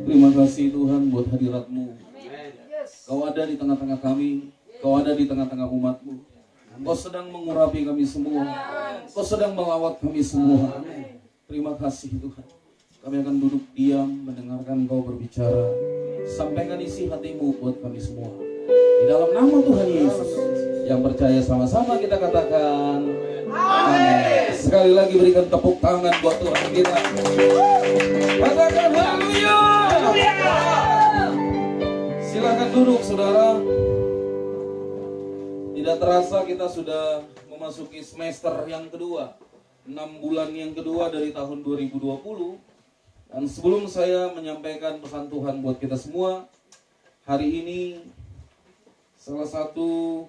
Terima kasih Tuhan buat hadirat-Mu. Kau ada di tengah-tengah kami. Kau ada di tengah-tengah umat-Mu. Kau sedang mengurapi kami semua. Kau sedang melawat kami semua. Terima kasih Tuhan. Kami akan duduk diam mendengarkan Kau berbicara. Sampaikan isi hati-Mu buat kami semua. Di dalam nama Tuhan Yesus. Yang percaya sama-sama kita katakan amin. Sekali lagi berikan tepuk tangan buat Tuhan kita. Katakan haleluya. Silakan duduk saudara. Tidak terasa kita sudah memasuki semester yang kedua, 6 bulan yang kedua dari tahun 2020. Dan sebelum saya menyampaikan pesan Tuhan buat kita semua, hari ini salah satu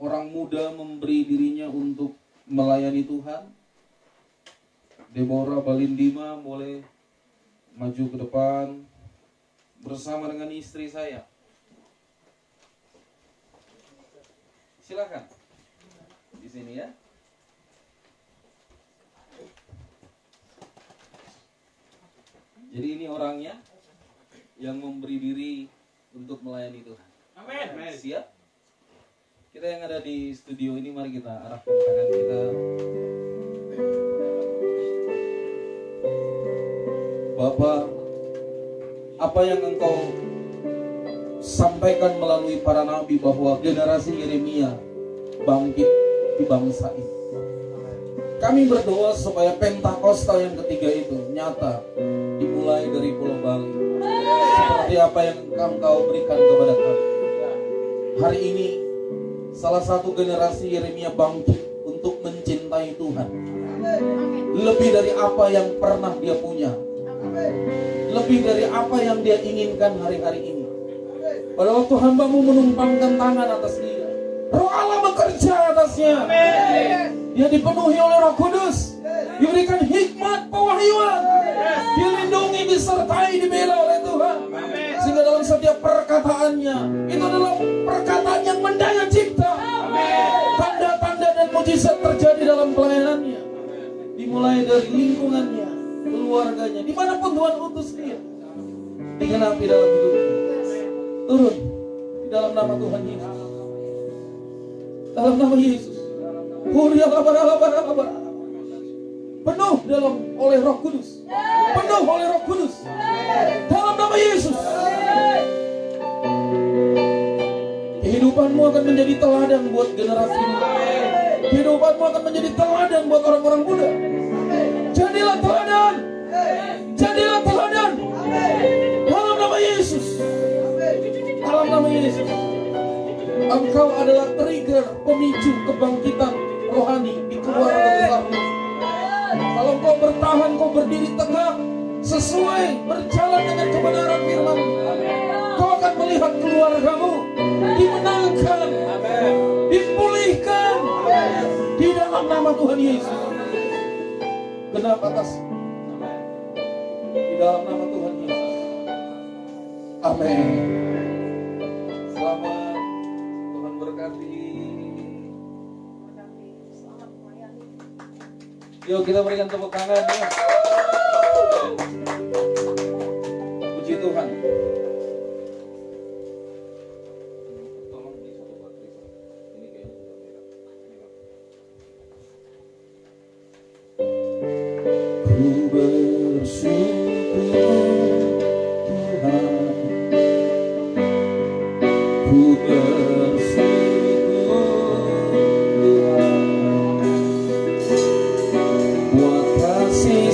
orang muda memberi dirinya untuk melayani Tuhan. Deborah Balindima boleh maju ke depan bersama dengan istri saya. Silakan. Di sini ya. Jadi ini orangnya yang memberi diri untuk melayani Tuhan. Amin. Siap? Kita yang ada di studio ini, mari kita arahkan tangan kita. Bapak, apa yang Engkau sampaikan melalui para nabi bahwa generasi Yeremia bangkit di bangsa ini. Kami berdoa supaya Pentakosta yang ketiga itu nyata dimulai dari Pulau Bali. Seperti apa yang Engkau berikan kepada kami. Hari ini salah satu generasi Yeremia bangkit untuk mencintai Tuhan. Lebih dari apa yang pernah dia punya. Lebih dari apa yang dia inginkan hari-hari ini. Pada waktu hamba-Mu menumpangkan tangan atas dia, Roh Allah bekerja atasnya. Dia dipenuhi oleh Roh Kudus, diberikan hikmat pewahyuan, dilindungi, disertai, dibela oleh Tuhan. Sehingga dalam setiap perkataannya, itu adalah perkataan yang mendaya cipta. Tanda-tanda dan mujizat terjadi dalam pelayanannya. Dimulai dari lingkungannya, keluarganya, dimanapun Tuhan utus dia, digenapi dalam hidupnya. Turun di dalam nama Tuhan Yesus. Dalam nama Yesus. Penuh dalam oleh Roh Kudus. Penuh oleh Roh Kudus. Dalam nama Yesus. Kehidupanmu akan menjadi teladan buat generasi muda. Kehidupanmu akan menjadi teladan buat orang-orang muda. Jadilah teladan. Jadilah teladan. Dalam nama Yesus. Dalam nama Yesus. Engkau adalah trigger pemicu kebangkitan rohani di keluarga besarmu. Kalau kau bertahan, kau berdiri tegak sesuai berjalan dengan kebenaran firman, kau akan melihat keluargamu dimenangkan, dipulihkan di dalam nama Tuhan Yesus. Genap atas di dalam nama Tuhan Yesus. Amin. Selamat. Tuhan berkati. Yuk kita berikan tepuk tangan ya. Puji Tuhan. Tolong di satu baterai. Ini kayaknya sudah merah. Ku bersyukur Tuhan. Ku bersyukur Tuhan buat kasih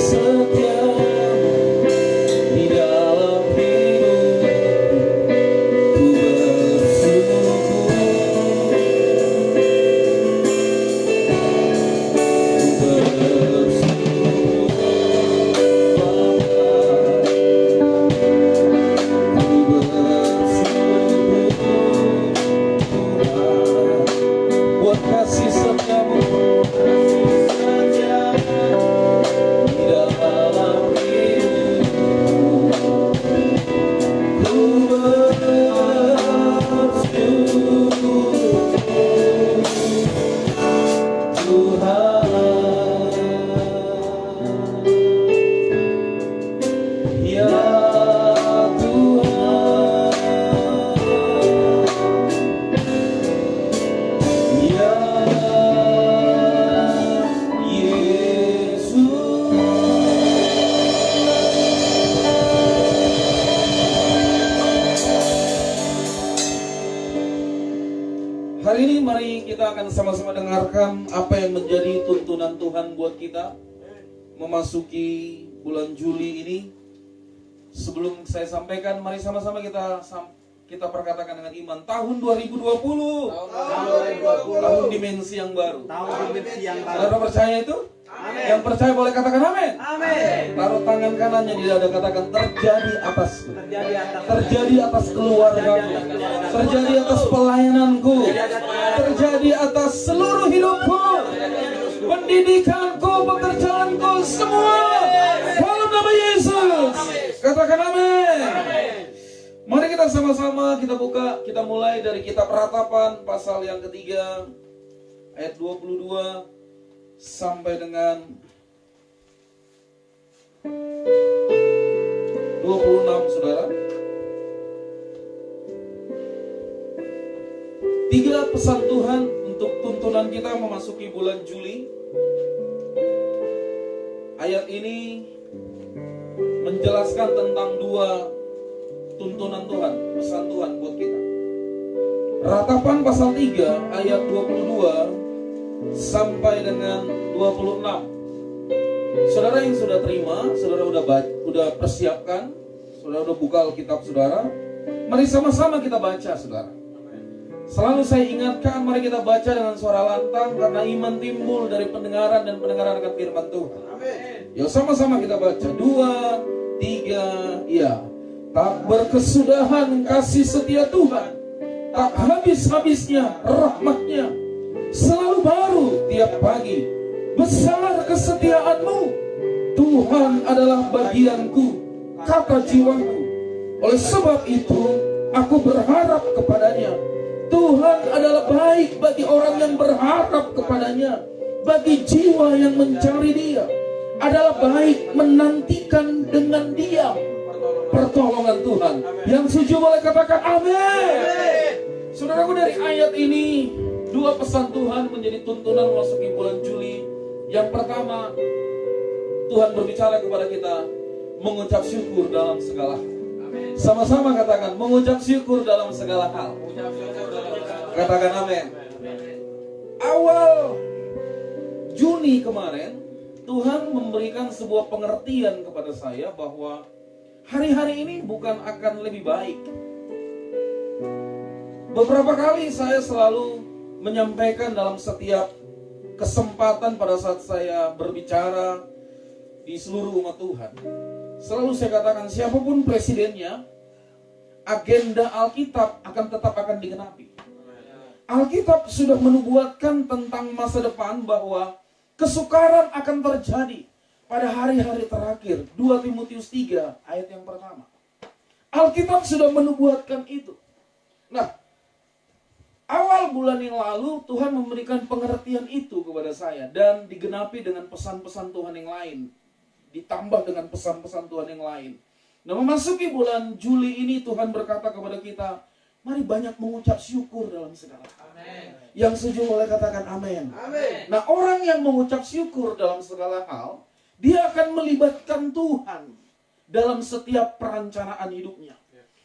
akan sama-sama dengarkan apa yang menjadi tuntunan Tuhan buat kita memasuki bulan Juli ini. Sebelum saya sampaikan, mari sama-sama kita perkatakan dengan iman, tahun 2020, tahun dimensi yang baru. Saudara percaya itu? Amen. Yang percaya boleh katakan amin. Amin. Taruh tangan kanannya di dada, katakan terjadi atasku. Terjadi atas keluargaku. Terjadi atas pelayananku. Terjadi atas seluruh hidupku. Pendidikanku, pekerjaanku, semua. Dalam nama Yesus. Katakan amin. Mari kita sama-sama kita buka, kita mulai dari kitab Ratapan pasal yang ketiga ayat 22 sampai dengan 26, saudara. 3 pesan Tuhan untuk tuntunan kita memasuki bulan Juli. Ayat ini menjelaskan tentang 2 tuntunan Tuhan, pesan Tuhan buat kita. Ratapan pasal 3 ayat 22 sampai dengan 26. Saudara yang sudah terima, saudara udah persiapkan, saudara udah buka Alkitab saudara. Mari sama-sama kita baca, saudara. Selalu saya ingatkan, mari kita baca dengan suara lantang, karena iman timbul dari pendengaran dan pendengaran akan firman Tuhan. Yuk sama-sama kita baca. 2, 3, ya. Tak berkesudahan kasih setia Tuhan, tak habis-habisnya rahmatnya, selalu baru tiap pagi. Besar kesetiaanmu, Tuhan adalah bagianku, kata jiwaku. Oleh sebab itu aku berharap kepadanya. Tuhan adalah baik bagi orang yang berharap kepadanya. Bagi jiwa yang mencari Dia, adalah baik menantikan dengan diam pertolongan Tuhan. Yang setuju boleh katakan amin. Saudaraku, dari ayat ini 2 pesan Tuhan menjadi tuntunan memasuki bulan Juli. Yang pertama, Tuhan berbicara kepada kita mengucap syukur dalam segala hal. Sama-sama katakan mengucap syukur dalam segala hal. Katakan amin. Awal Juni kemarin, Tuhan memberikan sebuah pengertian kepada saya bahwa hari-hari ini bukan akan lebih baik. Beberapa kali saya selalu menyampaikan dalam setiap kesempatan pada saat saya berbicara di seluruh umat Tuhan. Selalu saya katakan, siapapun presidennya, agenda Alkitab tetap akan digenapi. Alkitab sudah menubuatkan tentang masa depan bahwa kesukaran akan terjadi pada hari-hari terakhir. 2 Timotius 3 ayat yang pertama. Alkitab sudah menubuatkan itu. Nah, awal bulan yang lalu Tuhan memberikan pengertian itu kepada saya, dan digenapi dengan pesan-pesan Tuhan yang lain, ditambah dengan pesan-pesan Tuhan yang lain. Nah, memasuki bulan Juli ini Tuhan berkata kepada kita, mari banyak mengucap syukur dalam segala hal. Amen. Yang setuju boleh katakan amin. Amen. Nah, orang yang mengucap syukur dalam segala hal, dia akan melibatkan Tuhan dalam setiap perencanaan hidupnya.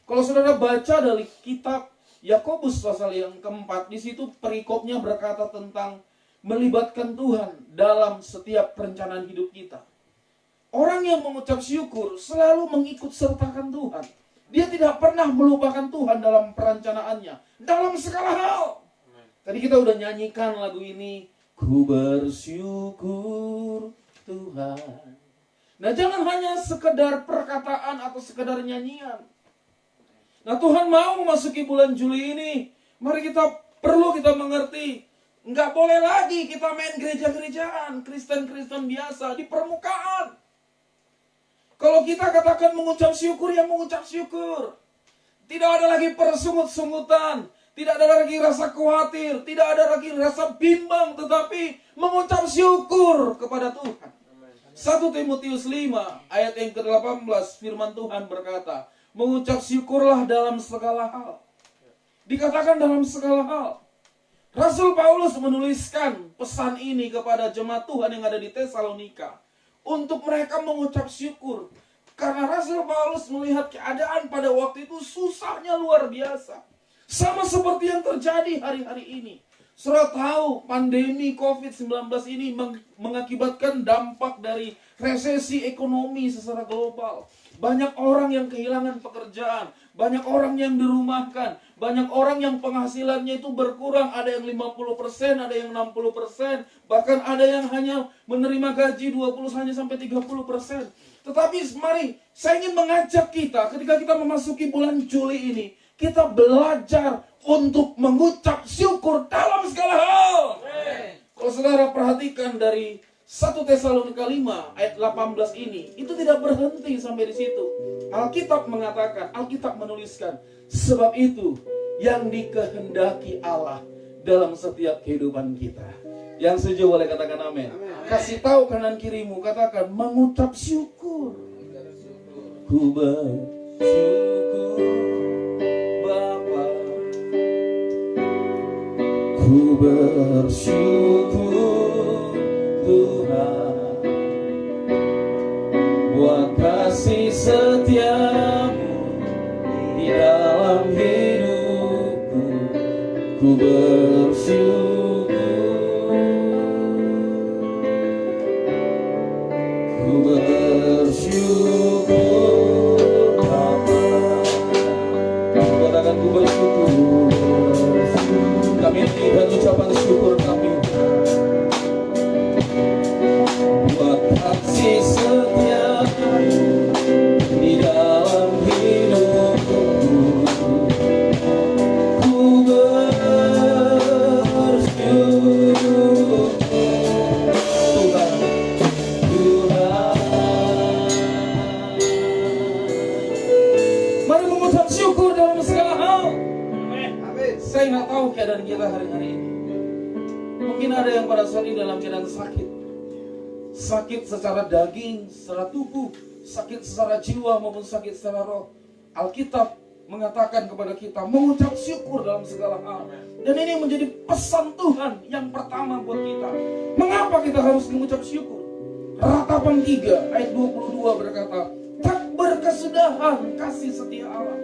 Kalau saudara baca dari kitab Yakobus pasal yang keempat, di situ perikopnya berkata tentang melibatkan Tuhan dalam setiap perencanaan hidup kita. Orang yang mengucap syukur selalu mengikut sertakan Tuhan. Dia tidak pernah melupakan Tuhan dalam perencanaannya, dalam segala hal. Tadi kita udah nyanyikan lagu ini, ku bersyukur Tuhan. Nah, jangan hanya sekedar perkataan atau sekedar nyanyian. Nah, Tuhan mau memasuki bulan Juli ini, mari kita mengerti, nggak boleh lagi kita main gereja-gerejaan, Kristen-Kristen biasa di permukaan. Kalau kita katakan mengucap syukur, ya mengucap syukur. Tidak ada lagi persungut-sungutan, tidak ada lagi rasa khawatir, tidak ada lagi rasa bimbang, tetapi mengucap syukur kepada Tuhan. 1 Timotius 5 ayat yang ke-18, firman Tuhan berkata, mengucap syukurlah dalam segala hal. Dikatakan dalam segala hal. Rasul Paulus menuliskan pesan ini kepada jemaat Tuhan yang ada di Tesalonika, untuk mereka mengucap syukur. Karena Rasul Paulus melihat keadaan pada waktu itu susahnya luar biasa. Sama seperti yang terjadi hari-hari ini. Saudara tahu pandemi COVID-19 ini mengakibatkan dampak dari resesi ekonomi secara global. Banyak orang yang kehilangan pekerjaan, banyak orang yang dirumahkan, banyak orang yang penghasilannya itu berkurang, ada yang 50%, ada yang 60%, bahkan ada yang hanya menerima gaji 20 hanya sampai 30%. Tetapi mari, saya ingin mengajak kita ketika kita memasuki bulan Juli ini, kita belajar untuk mengucap syukur dalam segala hal. Kalau saudara perhatikan dari 1 Tesalonika 5 ayat 18 ini, itu tidak berhenti sampai di situ. Alkitab mengatakan, Alkitab menuliskan, sebab itu yang dikehendaki Allah dalam setiap kehidupan kita. Yang setuju boleh katakan amin. Kasih tahu kanan kirimu, katakan mengucap syukur. Ku bersyukur Bapa, ku bersyukur Tuhan, buat kasih setiamu di dalam hidupku. Ku bersyukur, ku bersyukur Bapa. Katakan ku bersyukur. Kami hentikan ucapan syukur kami buat kasih setiamu di dalam hidupku. Ku bersyukur Tuhan, Tuhan. Mari mengucap syukur dalam segala hal. Saya nggak tahu keadaan kita hari-hari ini. Mungkin ada yang pada saat ini dalam keadaan sakit. Sakit secara daging, secara tubuh, sakit secara jiwa maupun sakit secara roh. Alkitab mengatakan kepada kita mengucap syukur dalam segala hal. Dan ini menjadi pesan Tuhan yang pertama buat kita. Mengapa kita harus mengucap syukur? Ratapan 3 ayat 22 berkata, tak berkesudahan kasih setia Allah.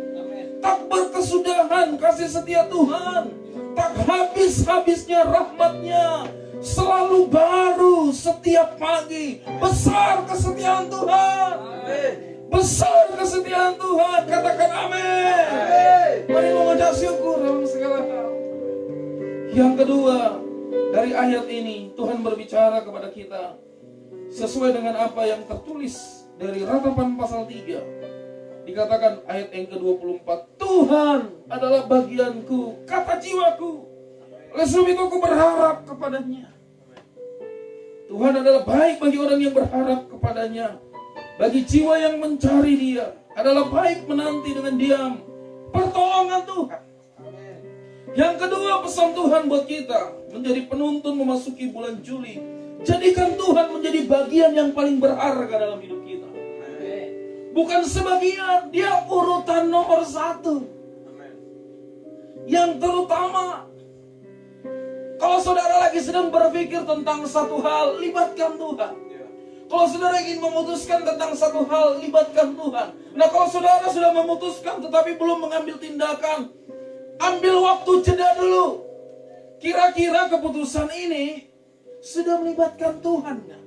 Tak berkesudahan kasih setia Tuhan, tak habis-habisnya rahmatnya, selalu baru setiap pagi. Besar kesetiaan Tuhan, besar kesetiaan Tuhan. Katakan amin. Mari mengucap syukur dalam segala hal. Yang kedua, dari ayat ini Tuhan berbicara kepada kita sesuai dengan apa yang tertulis dari Ratapan pasal 3. Dikatakan ayat yang ke-24, Tuhan adalah bagianku, kata jiwaku. Oleh sebab itu aku berharap kepadanya. Tuhan adalah baik bagi orang yang berharap kepadanya. Bagi jiwa yang mencari Dia, adalah baik menanti dengan diam pertolongan Tuhan. Yang kedua, pesan Tuhan buat kita menjadi penuntun memasuki bulan Juli. Jadikan Tuhan menjadi bagian yang paling berharga dalam hidup kita. Bukan sebagian, Dia urutan nomor 1. Yang terutama, kalau saudara lagi sedang berpikir tentang satu hal, libatkan Tuhan. Kalau saudara ingin memutuskan tentang satu hal, libatkan Tuhan. Nah, kalau saudara sudah memutuskan tetapi belum mengambil tindakan, ambil waktu jeda dulu. Kira-kira keputusan ini sudah melibatkan Tuhan nggak?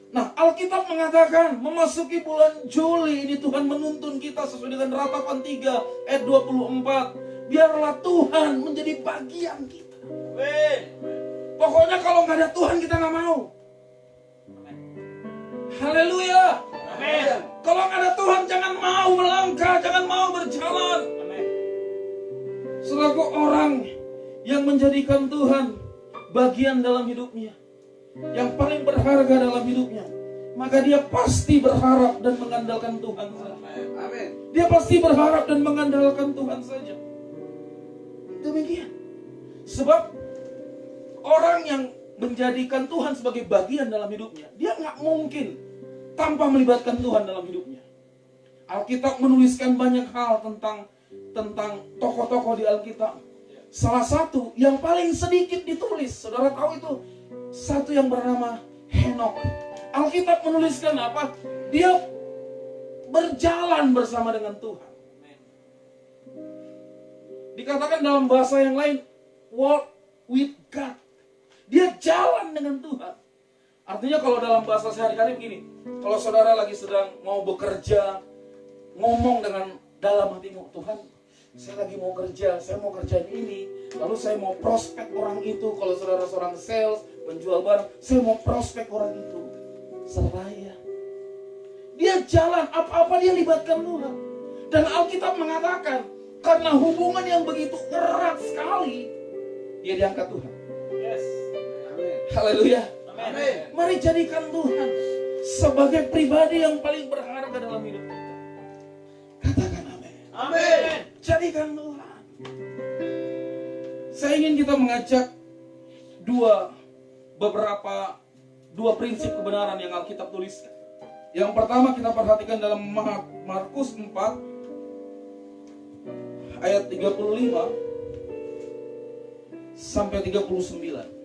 Nah, Alkitab mengatakan memasuki bulan Juli ini Tuhan menuntun kita sesuai dengan Ratapan 3 ayat 24. Biarlah Tuhan menjadi bagian kita. Pokoknya kalau nggak ada Tuhan kita nggak mau. Haleluya. Kalau nggak ada Tuhan jangan mau melangkah, jangan mau berjalan. Selaku orang yang menjadikan Tuhan bagian dalam hidupnya, yang paling berharga dalam hidupnya, maka dia pasti berharap dan mengandalkan Tuhan saja. Dia pasti berharap dan mengandalkan Tuhan saja. Demikian. Sebab orang yang menjadikan Tuhan sebagai bagian dalam hidupnya, dia nggak mungkin tanpa melibatkan Tuhan dalam hidupnya. Alkitab menuliskan banyak hal tentang tokoh-tokoh di Alkitab. Salah satu yang paling sedikit ditulis, saudara tahu itu, satu yang bernama Henokh. Alkitab menuliskan apa? Dia berjalan bersama dengan Tuhan. Dikatakan dalam bahasa yang lain, walk with God. Dia jalan dengan Tuhan. Artinya kalau dalam bahasa sehari-hari begini, kalau saudara lagi sedang mau bekerja, ngomong dengan dalam hatimu, Tuhan, saya lagi mau kerja, saya mau kerjaan ini, lalu saya mau prospek orang itu. Kalau saudara seorang sales, penjual barang, saya mau prospek orang itu. Seraya. Dia jalan, apa-apa dia libatkan Tuhan. Dan Alkitab mengatakan, karena hubungan yang begitu erat sekali, dia diangkat Tuhan. Yes. Amin. Haleluya. Amin. Mari jadikan Tuhan sebagai pribadi yang paling berharga dalam hidup kita. Katakan amin. Amin. Jadikan Tuhan. Saya ingin kita mengajak dua prinsip kebenaran yang Alkitab tuliskan. Yang pertama kita perhatikan dalam Markus 4 ayat 35 sampai 39.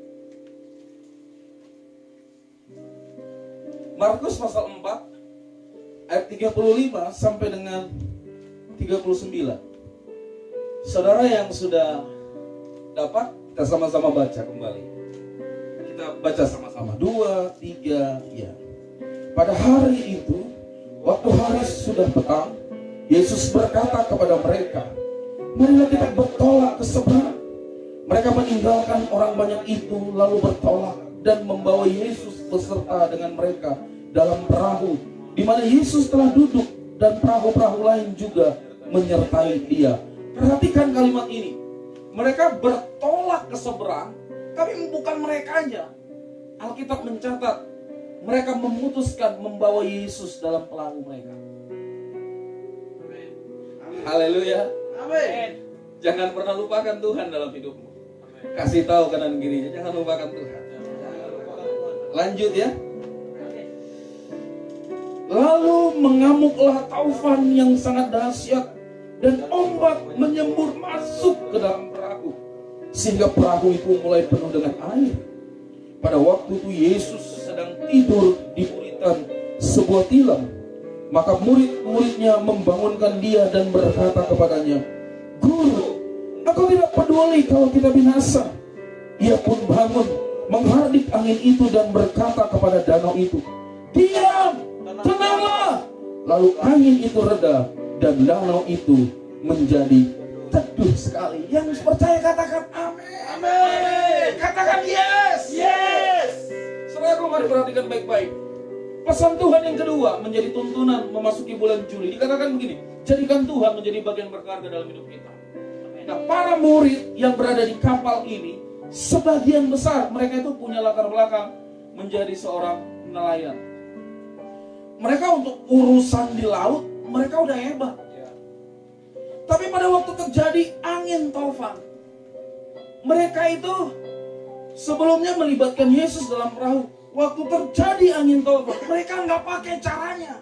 Markus pasal 4 ayat 35 sampai dengan 39. Saudara yang sudah dapat, kita sama-sama baca kembali. Kita baca sama-sama. 2, 3, ya. Pada hari itu, waktu hari sudah petang, Yesus berkata kepada mereka, marilah kita bertolak ke seberang. Mereka meninggalkan orang banyak itu, lalu bertolak dan membawa Yesus beserta dengan mereka dalam perahu, di mana Yesus telah duduk, dan perahu-perahu lain juga menyertai dia. Perhatikan kalimat ini. Mereka bertolak ke seberang, tapi bukan mereka aja. Alkitab mencatat, mereka memutuskan membawa Yesus dalam perahu mereka. Amin. Haleluya. Amin. Jangan pernah lupakan Tuhan dalam hidupmu. Kasih tahu kanan kirinya, jangan lupakan Tuhan. Lanjut ya. Lalu mengamuklah taufan yang sangat dahsyat, dan ombak menyembur masuk ke dalam perahu, sehingga perahu itu mulai penuh dengan air. Pada waktu itu Yesus sedang tidur di buritan sebuah tilam. Maka murid-muridnya membangunkan dia dan berkata kepadanya, Guru, engkau tidak peduli kalau kita binasa. Ia pun bangun, menghardik angin itu dan berkata kepada danau itu, diam, tenanglah. Lalu angin itu reda dan danau itu menjadi teduh sekali. Yang percaya katakan amin. Amin. Katakan yes. Yes. Saudaraku, mari perhatikan baik-baik. Pesan Tuhan yang kedua menjadi tuntunan memasuki bulan Juli. Dikatakan begini, jadikan Tuhan menjadi bagian berharga dalam hidup kita. Nah, para murid yang berada di kapal ini, sebagian besar mereka itu punya latar belakang menjadi seorang nelayan. Mereka untuk urusan di laut, mereka udah hebat. Tapi pada waktu terjadi angin taufan, mereka itu sebelumnya melibatkan Yesus dalam perahu. Waktu terjadi angin taufan, mereka nggak pakai caranya.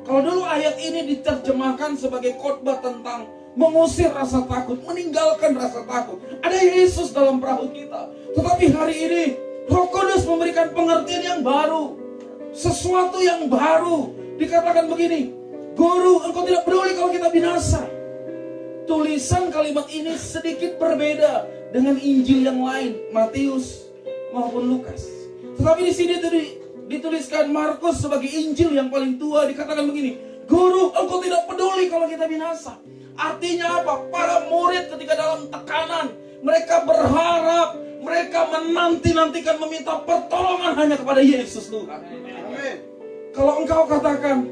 Kalau dulu ayat ini diterjemahkan sebagai khotbah tentang mengusir rasa takut, meninggalkan rasa takut. Ada Yesus dalam perahu kita. Tetapi hari ini Roh Kudus memberikan pengertian yang baru, sesuatu yang baru. Dikatakan begini, Guru, engkau tidak peduli kalau kita binasa. Tulisan kalimat ini sedikit berbeda dengan Injil yang lain, Matius maupun Lukas. Tetapi di sini dituliskan Markus sebagai Injil yang paling tua. Dikatakan begini, Guru, engkau tidak peduli kalau kita binasa. Artinya apa? Para murid ketika dalam tekanan, mereka berharap, mereka menanti-nantikan meminta pertolongan hanya kepada Yesus Tuhan. Amin. Kalau engkau katakan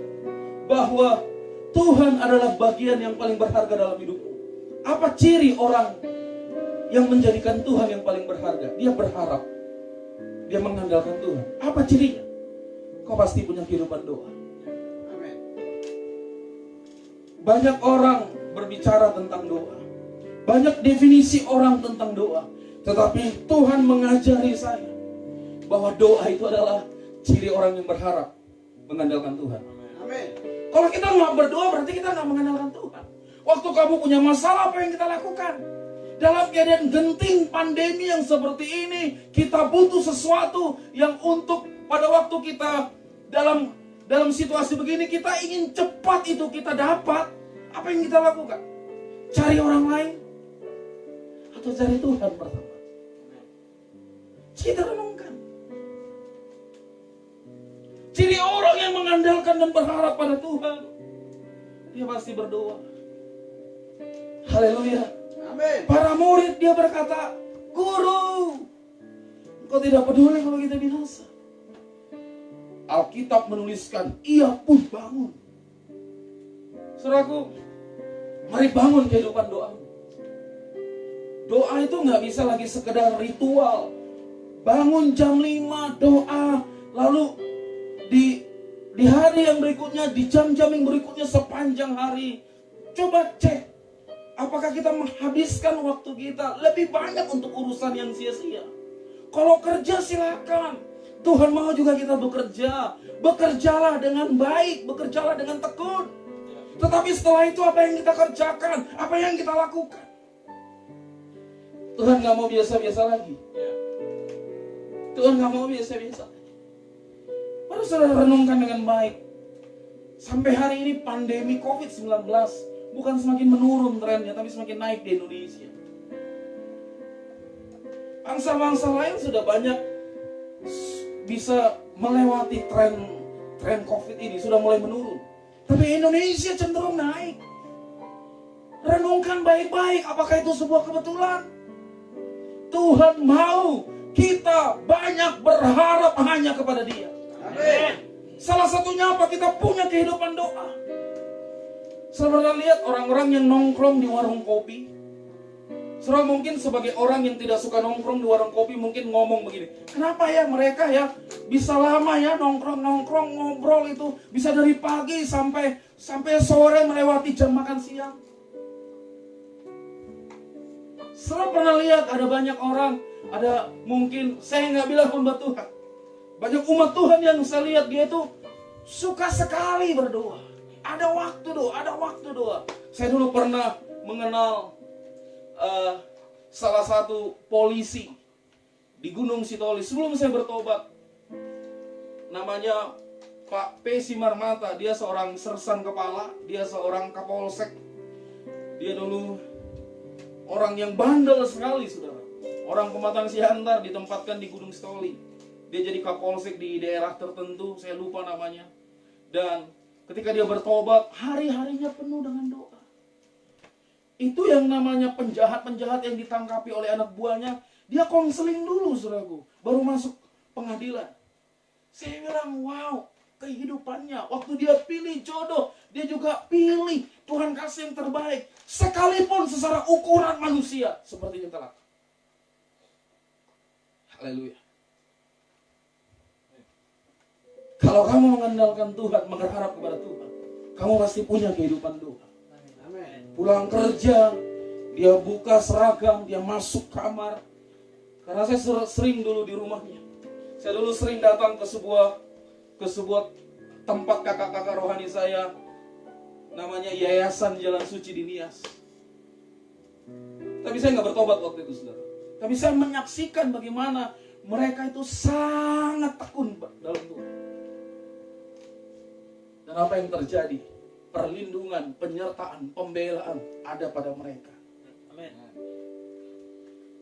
bahwa Tuhan adalah bagian yang paling berharga dalam hidupmu, apa ciri orang yang menjadikan Tuhan yang paling berharga? Dia berharap, dia mengandalkan Tuhan. Apa cirinya? Kau pasti punya kehidupan doa. Amin. Banyak orang berbicara tentang doa, banyak definisi orang tentang doa. Tetapi Tuhan mengajari saya bahwa doa itu adalah ciri orang yang berharap mengandalkan Tuhan. Amin. Kalau kita nggak berdoa berarti kita nggak mengandalkan Tuhan. Waktu kamu punya masalah, apa yang kita lakukan? Dalam keadaan genting pandemi yang seperti ini, kita butuh sesuatu yang untuk pada waktu kita dalam situasi begini, kita ingin cepat itu kita dapat. Apa yang kita lakukan? Cari orang lain atau cari Tuhan pertama? Kita renungkan. Ciri orang yang mengandalkan dan berharap pada Tuhan, dia pasti berdoa. Haleluya. Amin. Para murid dia berkata, Guru, Engkau tidak peduli kalau kita binasa. Alkitab menuliskan, ia pun bangun. Saudaraku, mari bangun kehidupan doa. Doa itu nggak bisa lagi sekedar ritual. Bangun jam 5 doa, lalu di hari yang berikutnya, di jam-jam yang berikutnya sepanjang hari. Coba cek, apakah kita menghabiskan waktu kita lebih banyak untuk urusan yang sia-sia? Kalau kerja silakan. Tuhan mau juga kita bekerja. Bekerjalah dengan baik, bekerjalah dengan tekun. Tetapi setelah itu apa yang kita kerjakan? Apa yang kita lakukan? Tuhan gak mau biasa-biasa lagi. Tuhan gak mau biasa-biasa. Baru saudara renungkan dengan baik. Sampai hari ini pandemi COVID-19 bukan semakin menurun trennya, tapi semakin naik di Indonesia. Bangsa-bangsa lain sudah banyak bisa melewati tren COVID ini, sudah mulai menurun. Tapi Indonesia cenderung naik. Renungkan baik-baik, apakah itu sebuah kebetulan? Tuhan mau kita banyak berharap hanya kepada Dia. Amin. Salah satunya apa? Kita punya kehidupan doa. Saya pernah lihat orang-orang yang nongkrong di warung kopi. Saudara mungkin sebagai orang yang tidak suka nongkrong di warung kopi mungkin ngomong begini, kenapa ya mereka ya bisa lama ya nongkrong-nongkrong ngobrol itu, bisa dari pagi sampai sore melewati jam makan siang. Saudara pernah lihat ada banyak orang, ada mungkin saya nggak bilang hamba Tuhan, banyak umat Tuhan yang saya lihat dia itu suka sekali berdoa. Ada waktu doa. Saya dulu pernah mengenal salah satu polisi di Gunung Sitoli sebelum saya bertobat. Namanya Pak P. Simarmata. Dia seorang sersan kepala, dia seorang kapolsek. Dia dulu orang yang bandel sekali, saudara. Orang Pematang Siantar, ditempatkan di Gunung Sitoli. Dia jadi kapolsek di daerah tertentu, saya lupa namanya. Dan ketika dia bertobat, hari-harinya penuh dengan doa. Itu yang namanya penjahat-penjahat yang ditangkapi oleh anak buahnya, dia konseling dulu, saudaraku, baru masuk pengadilan. Saya bilang, wow, kehidupannya. Waktu dia pilih jodoh, dia juga pilih Tuhan kasih yang terbaik. Sekalipun secara ukuran manusia, seperti yang telah. Haleluya. Kalau kamu mengandalkan Tuhan, mengharap kepada Tuhan, kamu pasti punya kehidupan doa. Pulang kerja, dia buka seragam, dia masuk kamar. Karena saya sering dulu di rumahnya. Saya dulu sering datang ke sebuah tempat kakak-kakak rohani saya, namanya Yayasan Jalan Suci di Nias. Tapi saya nggak bertobat waktu itu, saudara. Tapi saya menyaksikan bagaimana mereka itu sangat tekun dalam Tuhan. Dan apa yang terjadi? Perlindungan, penyertaan, pembelaan ada pada mereka. Amin.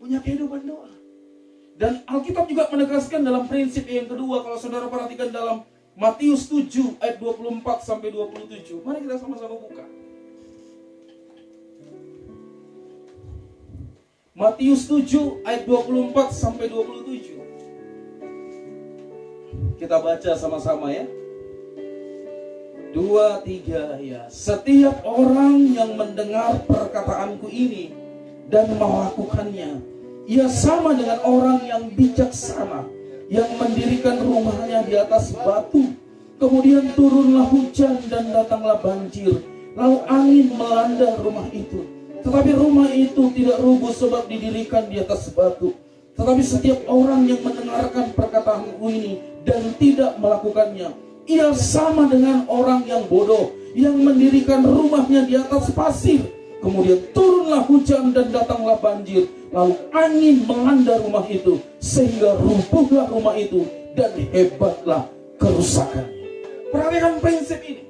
Punya kehidupan doa. Dan Alkitab juga menegaskan dalam prinsip yang kedua, kalau saudara perhatikan dalam Matius 7 ayat 24 sampai 27. Mari kita sama-sama buka. Matius 7 ayat 24 sampai 27. Kita baca sama-sama ya. 2, 3 ya. Setiap orang yang mendengar perkataanku ini dan melakukannya, ia sama dengan orang yang bijaksana yang mendirikan rumahnya di atas batu. Kemudian turunlah hujan dan datanglah banjir, lalu angin melanda rumah itu. Tetapi rumah itu tidak rubuh sebab didirikan di atas batu. Tetapi setiap orang yang mendengarkan perkataanku ini dan tidak melakukannya, ia sama dengan orang yang bodoh yang mendirikan rumahnya di atas pasir. Kemudian turunlah hujan dan datanglah banjir, lalu angin melanda rumah itu sehingga rubuhlah rumah itu dan hebatlah kerusakannya. Perhatikan prinsip ini.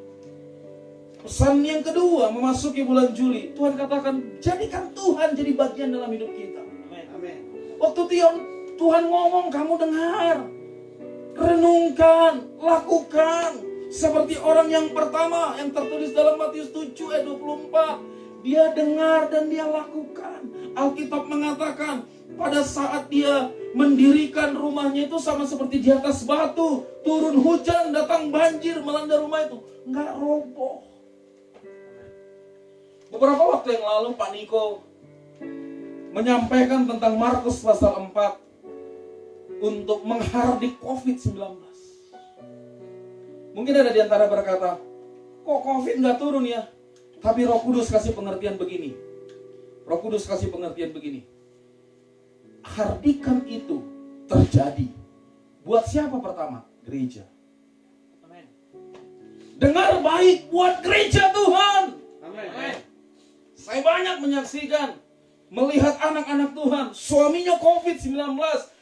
Pesan yang kedua memasuki bulan Juli, Tuhan katakan jadikan Tuhan jadi bagian dalam hidup kita. Amin. Waktu Tuhan ngomong, kamu dengar. Renungkan, lakukan. Seperti orang yang pertama yang tertulis dalam Matius 7 ayat 24. Dia dengar dan dia lakukan. Alkitab mengatakan pada saat dia mendirikan rumahnya itu sama seperti di atas batu. Turun hujan, datang banjir, melanda rumah itu. Nggak roboh. Beberapa waktu yang lalu Pak Niko menyampaikan tentang Markus pasal 4 untuk menghardik COVID-19. Mungkin ada di antara berkata, kok COVID nggak turun ya? Tapi Roh Kudus kasih pengertian begini. Roh Kudus kasih pengertian begini. Hardikan itu terjadi. Buat siapa pertama? Gereja. Amin. Dengar baik, buat gereja Tuhan. Amin. Saya banyak menyaksikan, melihat anak-anak Tuhan, suaminya COVID-19,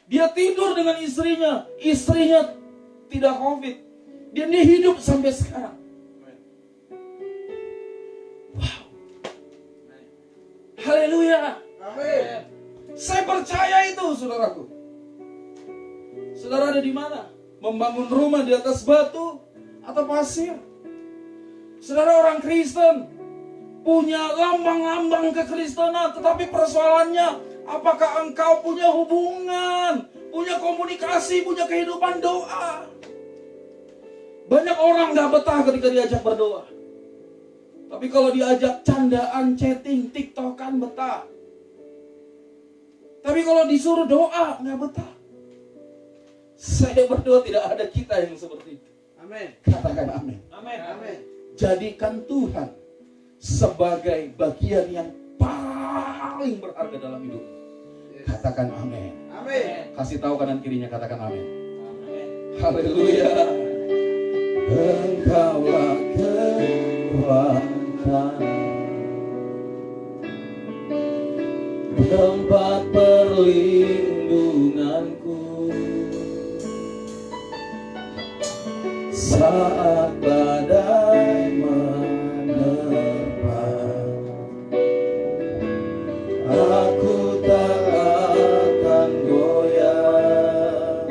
dia tidur dengan istrinya tidak COVID, dia hidup sampai sekarang. Wow, haleluya. Amin. Saya percaya itu, saudaraku. Saudara ada di mana? Membangun rumah di atas batu atau pasir? Saudara orang Kristen, punya lambang-lambang kekristenan, tetapi persoalannya, apakah engkau punya hubungan, punya komunikasi, punya kehidupan doa? Banyak orang gak betah ketika diajak berdoa. Tapi kalau diajak candaan, chatting, tiktokan betah. Tapi kalau disuruh doa, gak betah. Saya berdoa tidak ada kita yang seperti itu. Amin. Katakan amin. Amin. Amin. Jadikan Tuhan sebagai bagian yang paling berharga dalam hidup. Katakan amin. Amin. Kasih tahu kanan kirinya, katakan amin. Amin. Haleluya. Engkaulah kekuatan, tempat perlindunganku saat badai menerpa. Aku tak akan goyah,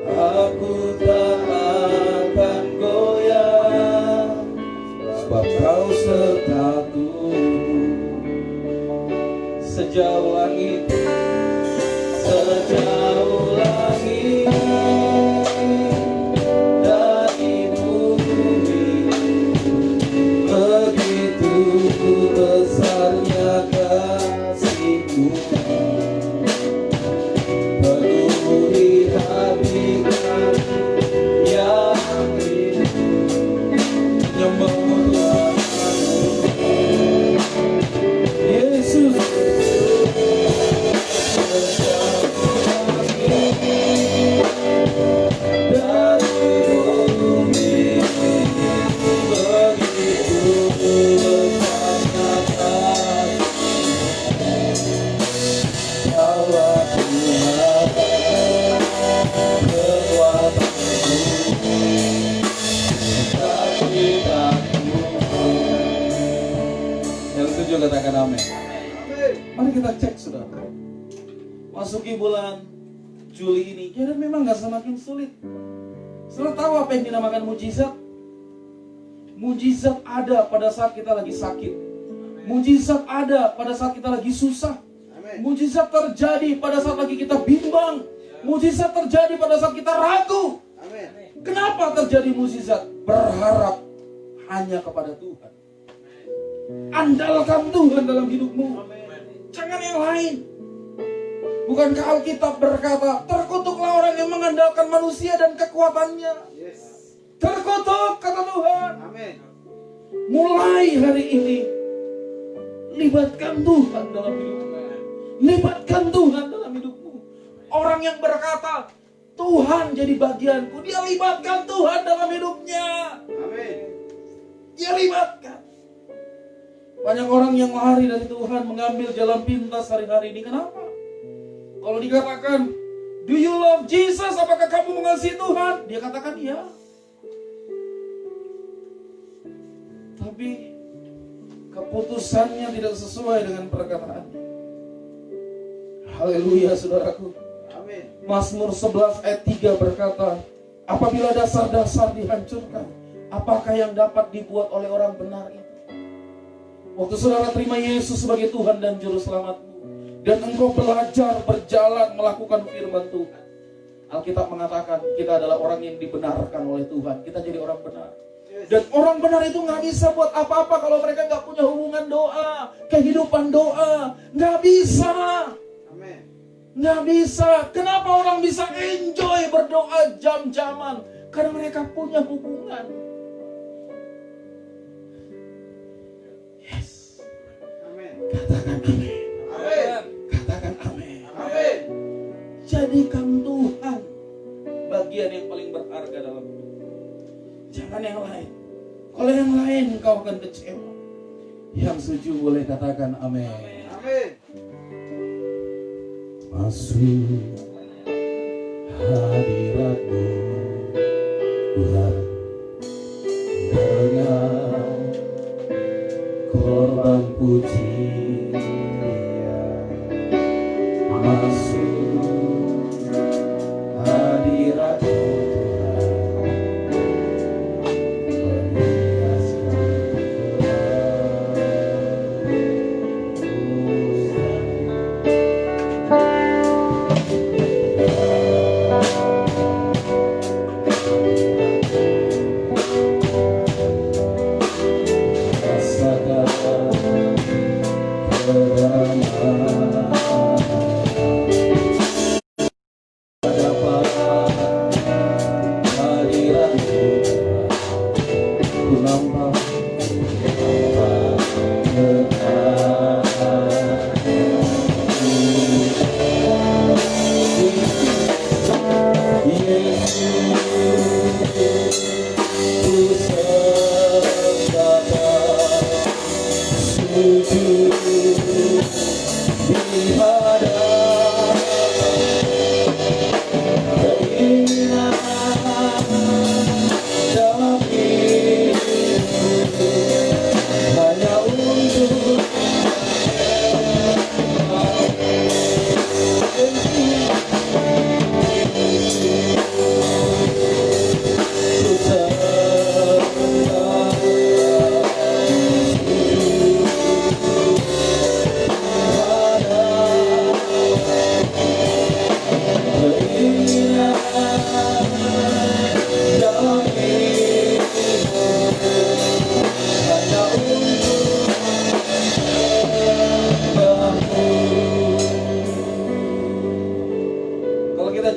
aku tak akan goyah, sebab kau sertaku. Sejauh langit, sejauh langit dari bumi, begitu besarnya kasih-Mu. Penuhi hati kami yang rindu, memuliakan Yesus. Yang setuju katakan amin. Mari kita cek, saudara. Masuki bulan Juli ini, kira memang gak semakin sulit. Saudara tahu apa yang dinamakan mujizat? Mujizat ada pada saat kita lagi sakit. Mujizat ada pada saat kita lagi susah. Mujizat terjadi pada saat lagi kita bimbang. Mujizat terjadi pada saat kita ragu. Kenapa terjadi mujizat? Berharap hanya kepada Tuhan. Andalkan Tuhan dalam hidupmu. Jangan yang lain. Bukankah Alkitab berkata, terkutuklah orang yang mengandalkan manusia dan kekuatannya. Terkutuk, kata Tuhan. Mulai hari ini, libatkan Tuhan dalam hidupmu. Libatkan Tuhan dalam hidupmu. Orang yang berkata, Tuhan jadi bagianku, dia libatkan Tuhan dalam hidupnya. Dia libatkan. Banyak orang yang lari dari Tuhan, mengambil jalan pintas hari-hari ini. Kenapa? Kalau dikatakan, do you love Jesus? Apakah kamu mengasihi Tuhan? Dia katakan iya. Tapi keputusannya tidak sesuai dengan perkataannya. Haleluya saudaraku. Amin. Mazmur 11 ayat 3 berkata, apabila dasar-dasar dihancurkan, apakah yang dapat dibuat oleh orang benar itu? Waktu saudara terima Yesus sebagai Tuhan dan Juru Selamatmu, dan engkau belajar berjalan melakukan firman Tuhan, Alkitab mengatakan kita adalah orang yang dibenarkan oleh Tuhan. Kita jadi orang benar. Dan orang benar itu gak bisa buat apa-apa kalau mereka gak punya hubungan doa, kehidupan doa. Gak bisa. Amin. Gak bisa. Kenapa orang bisa enjoy berdoa jam-jaman? Karena mereka punya hubungan. Yes. Amin. Katakan amin. Amin. Katakan amin. Amin. Jadikan Tuhan bagian yang paling berharga dalam hidup. Jangan yang lain. Kalau yang lain kau akan kecewa. Yang setuju boleh katakan amin. Amin. Masuk hadirat-Mu Tuhan, dengan korban pujian. Masuk hadirat-Mu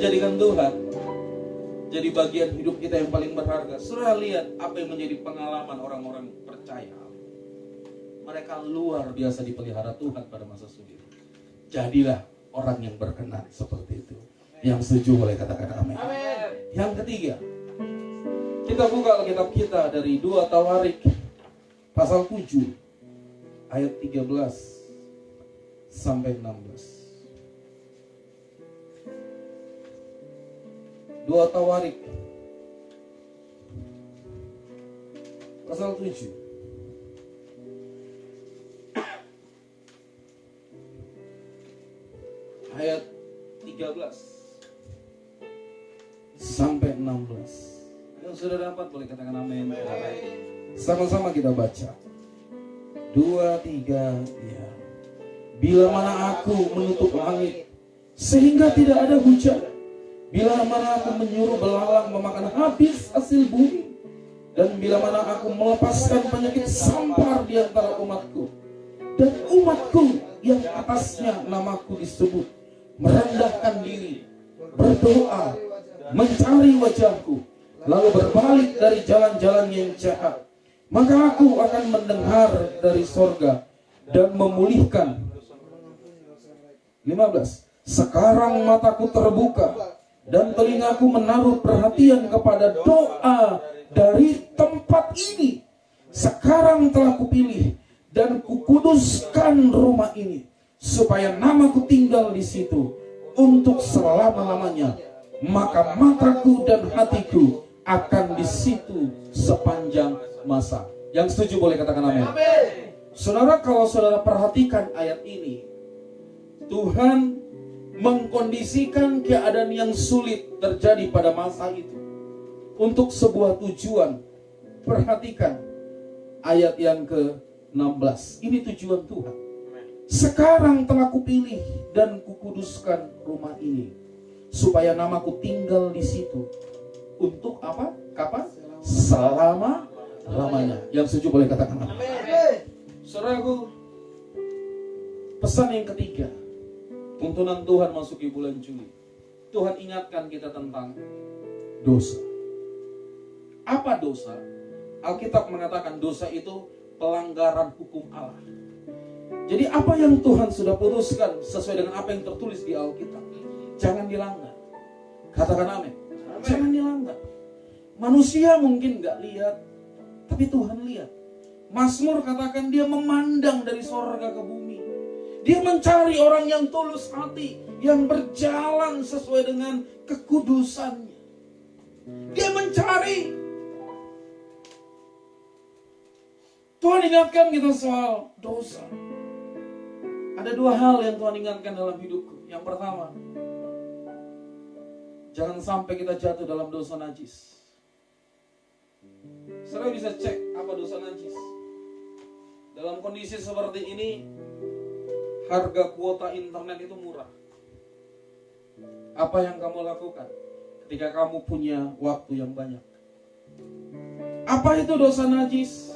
jadikan Tuhan jadi bagian hidup kita yang paling berharga. Saudara lihat apa yang menjadi pengalaman orang-orang percaya. Mereka luar biasa dipelihara Tuhan pada masa sulit. Jadilah orang yang berkenan seperti itu. Yang setuju boleh katakan amin. Yang ketiga, kita buka Alkitab kita dari 2 Tawarik pasal 7 ayat 13 sampai 16. 2 Tawarik pasal 7 ayat 13 sampai 16. Yang sudah dapat boleh katakan amin. Sama-sama kita baca. 2, 3, ya. Bila mana aku menutup langit sehingga tidak ada hujan, bila mana aku menyuruh belalang memakan habis hasil bumi, dan bila mana aku melepaskan penyakit sampar di antara umatku, dan umatku yang atasnya namaku disebut merendahkan diri, berdoa, mencari wajahku, lalu berbalik dari jalan-jalan yang jahat, maka aku akan mendengar dari sorga dan memulihkan. 15. Sekarang mataku terbuka dan telingaku menaruh perhatian kepada doa dari tempat ini. Sekarang telah kupilih dan kukuduskan rumah ini, supaya namaku tinggal di situ untuk selama-lamanya. Maka mataku dan hatiku akan di situ sepanjang masa. Yang setuju boleh katakan amin. Saudara, kalau saudara perhatikan ayat ini, Tuhan mengkondisikan keadaan yang sulit terjadi pada masa itu untuk sebuah tujuan. Perhatikan ayat yang ke-16. Ini tujuan Tuhan. Sekarang telah kupilih dan kukuduskan rumah ini, supaya namaku tinggal di situ. Untuk apa? Kapan? Selama-lamanya. Yang setuju boleh katakan amin. Saudaraku, pesan yang ketiga, tuntunan Tuhan masuki bulan Juli. Tuhan ingatkan kita tentang dosa. Apa dosa? Alkitab mengatakan dosa itu pelanggaran hukum Allah. Jadi apa yang Tuhan sudah putuskan sesuai dengan apa yang tertulis di Alkitab, jangan dilanggar. Katakan amin. Jangan dilanggar. Manusia mungkin gak lihat, tapi Tuhan lihat. Mazmur katakan dia memandang dari sorga ke bumi. Dia mencari orang yang tulus hati, yang berjalan sesuai dengan kekudusannya. Dia mencari. Tuhan ingatkan kita soal dosa. Ada dua hal yang Tuhan ingatkan dalam hidupku. Yang pertama, jangan sampai kita jatuh dalam dosa najis. Saudara bisa cek apa dosa najis. Dalam kondisi seperti ini, harga kuota internet itu murah. Apa yang kamu lakukan ketika kamu punya waktu yang banyak? Apa itu dosa najis?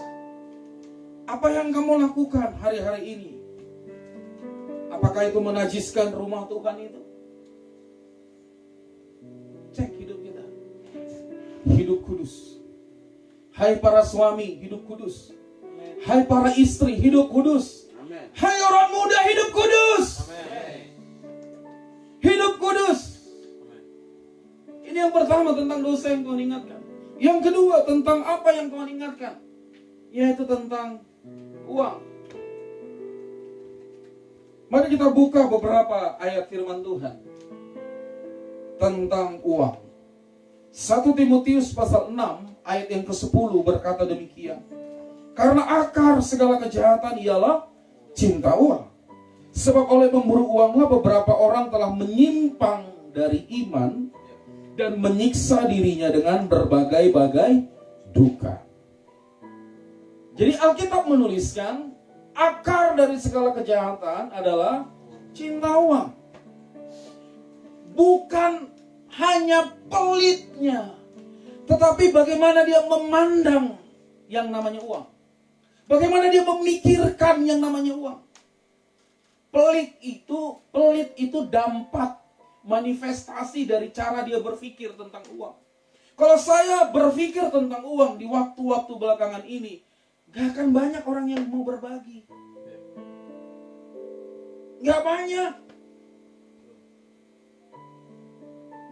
Apa yang kamu lakukan hari-hari ini? Apakah itu menajiskan rumah Tuhan itu? Cek hidup kita. Hidup kudus. Hai para suami, hidup kudus. Hai para istri, hidup kudus. Amen. Hai orang muda, hidup kudus. Amen. Hidup kudus. Ini yang pertama tentang dosa yang Tuhan ingatkan. Yang kedua tentang apa yang Tuhan ingatkan, yaitu tentang uang. Mari kita buka beberapa ayat firman Tuhan tentang uang. 1 Timotius pasal 6 ayat yang ke-10 berkata demikian. Karena akar segala kejahatan ialah cinta uang. Sebab oleh memburu uanglah beberapa orang telah menyimpang dari iman dan menyiksa dirinya dengan berbagai-bagai duka. Jadi Alkitab menuliskan akar dari segala kejahatan adalah cinta uang. Bukan hanya pelitnya, tetapi bagaimana dia memandang yang namanya uang. Bagaimana dia memikirkan yang namanya uang. Pelit itu dampak manifestasi dari cara dia berpikir tentang uang. Kalau saya berpikir tentang uang di waktu-waktu belakangan ini, gak akan banyak orang yang mau berbagi. Gak banyak.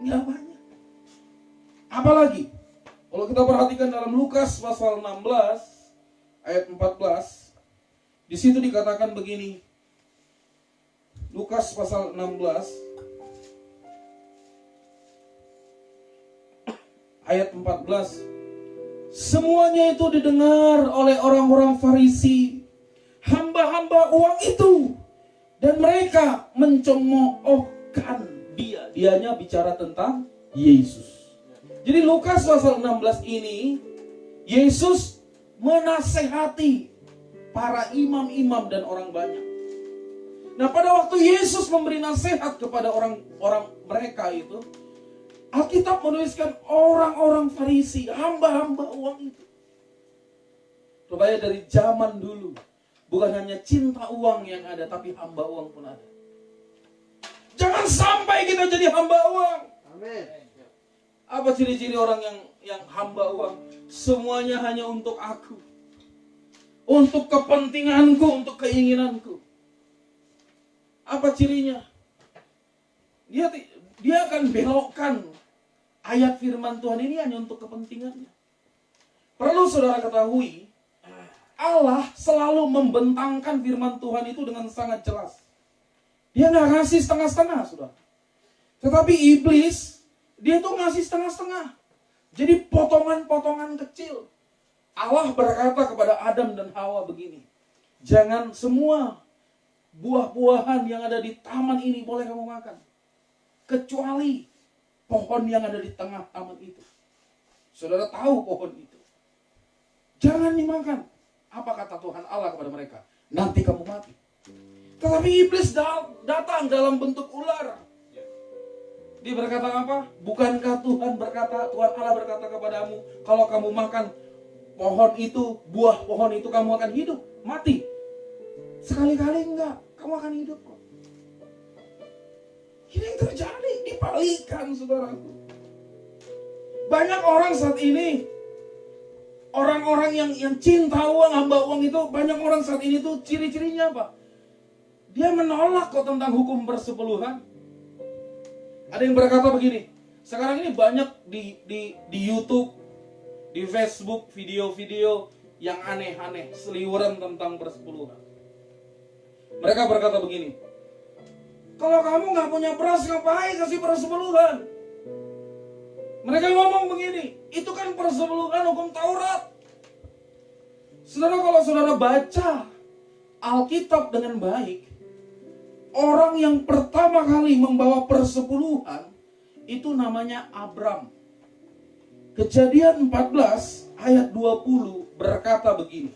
Gak banyak. Apalagi kalau kita perhatikan dalam Lukas pasal 16 ayat 14, di situ dikatakan begini. Lukas pasal 16 ayat 14. Semuanya itu didengar oleh orang-orang Farisi, hamba-hamba uang itu, dan mereka mencemoohkan dia. Dianya bicara tentang Yesus. Jadi Lukas pasal 16 ini, Yesus menasehati para imam-imam dan orang banyak. Nah, pada waktu Yesus memberi nasihat kepada orang-orang mereka itu, Alkitab menuliskan orang-orang Farisi, hamba-hamba uang itu. Supaya dari zaman dulu, bukan hanya cinta uang yang ada, tapi hamba uang pun ada. Jangan sampai kita jadi hamba uang. Amin. Apa ciri-ciri orang yang hamba uang? Semuanya hanya untuk aku. Untuk kepentinganku, untuk keinginanku. Apa cirinya? Dia akan belokkan ayat firman Tuhan ini hanya untuk kepentingannya. Perlu saudara ketahui, Allah selalu membentangkan firman Tuhan itu dengan sangat jelas. Dia nggak ngasih setengah-setengah, saudara. Tetapi iblis, dia tuh ngasih setengah-setengah. Jadi potongan-potongan kecil. Allah berkata kepada Adam dan Hawa begini, jangan semua buah-buahan yang ada di taman ini boleh kamu makan. kecuali pohon yang ada di tengah taman itu. Saudara tahu pohon itu. Jangan dimakan. Apa kata Tuhan Allah kepada mereka? Nanti kamu mati. Tetapi iblis datang dalam bentuk ular. Dia berkata apa? Bukankah Tuhan Allah berkata kepadamu, kalau kamu makan pohon itu, buah pohon itu, kamu akan hidup, mati. Sekali-kali enggak, kamu akan hidup kok. Ini yang terjadi, dibalikan saudaraku. Banyak orang saat ini, orang-orang yang cinta uang, hamba uang itu, banyak orang saat ini tuh ciri-cirinya apa? Dia menolak kok tentang hukum persepuluhan. Ada yang berkata begini, sekarang ini banyak di YouTube, di Facebook, video-video yang aneh-aneh, seliweran tentang persepuluhan. Mereka berkata begini, kalau kamu nggak punya beras, ngapain kasih persepuluhan? Mereka ngomong begini, itu kan persepuluhan hukum Taurat. Saudara, kalau saudara baca Alkitab dengan baik, orang yang pertama kali membawa persepuluhan itu namanya Abram. Kejadian 14 ayat 20 berkata begini,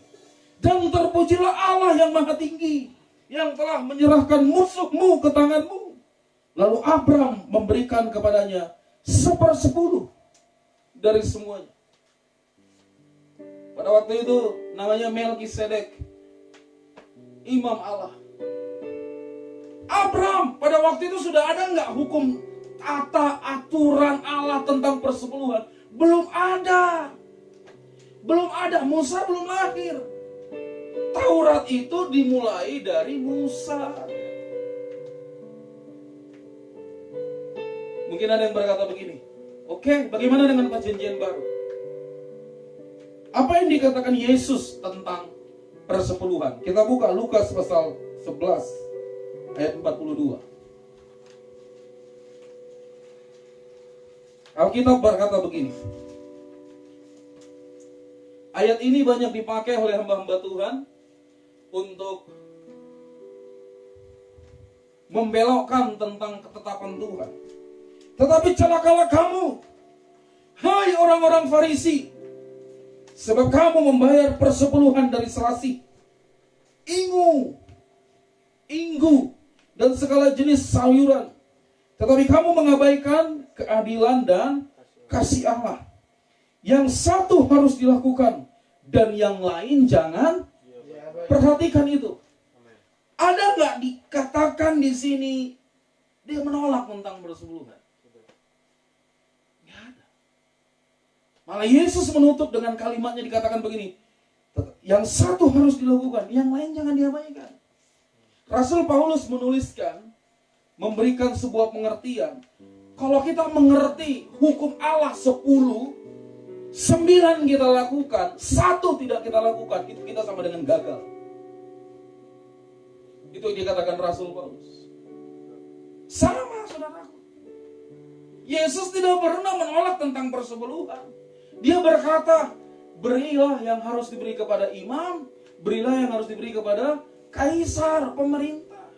dan terpujilah Allah yang maha tinggi, yang telah menyerahkan musuhmu ke tanganmu. Lalu Abram memberikan kepadanya 1/10 dari semuanya. Pada waktu itu namanya Melkisedek, imam Allah. Abram pada waktu itu sudah ada nggak hukum tata aturan Allah tentang persepuluhan? Belum ada. Belum ada, Musa belum lahir. Taurat itu dimulai dari Musa. Mungkin ada yang berkata begini, oke, bagaimana dengan perjanjian baru? Apa yang dikatakan Yesus tentang persepuluhan? Kita buka Lukas pasal 11 ayat 42. Alkitab berkata begini. Ayat ini banyak dipakai oleh hamba-hamba Tuhan untuk membelokkan tentang ketetapan Tuhan. Tetapi celakalah kamu, hai orang-orang Farisi, sebab kamu membayar persepuluhan dari selasih, inggu, dan segala jenis sayuran. Tetapi kamu mengabaikan keadilan dan kasih Allah. Yang satu harus dilakukan, dan yang lain jangan. Perhatikan itu. Ada nggak dikatakan di sini dia menolak tentang persepuluhan? Nggak ada. Malah Yesus menutup dengan kalimatnya dikatakan begini, yang satu harus dilakukan, yang lain jangan diabaikan. Rasul Paulus menuliskan, memberikan sebuah pengertian. Kalau kita mengerti hukum Allah 10, 9 kita lakukan, 1 tidak kita lakukan, itu kita sama dengan gagal. Itu yang dikatakan Rasul Paulus. Sama saudaraku. Yesus tidak pernah menolak tentang persepuluhan. Dia berkata, berilah yang harus diberi kepada imam, berilah yang harus diberi kepada kaisar, pemerintah.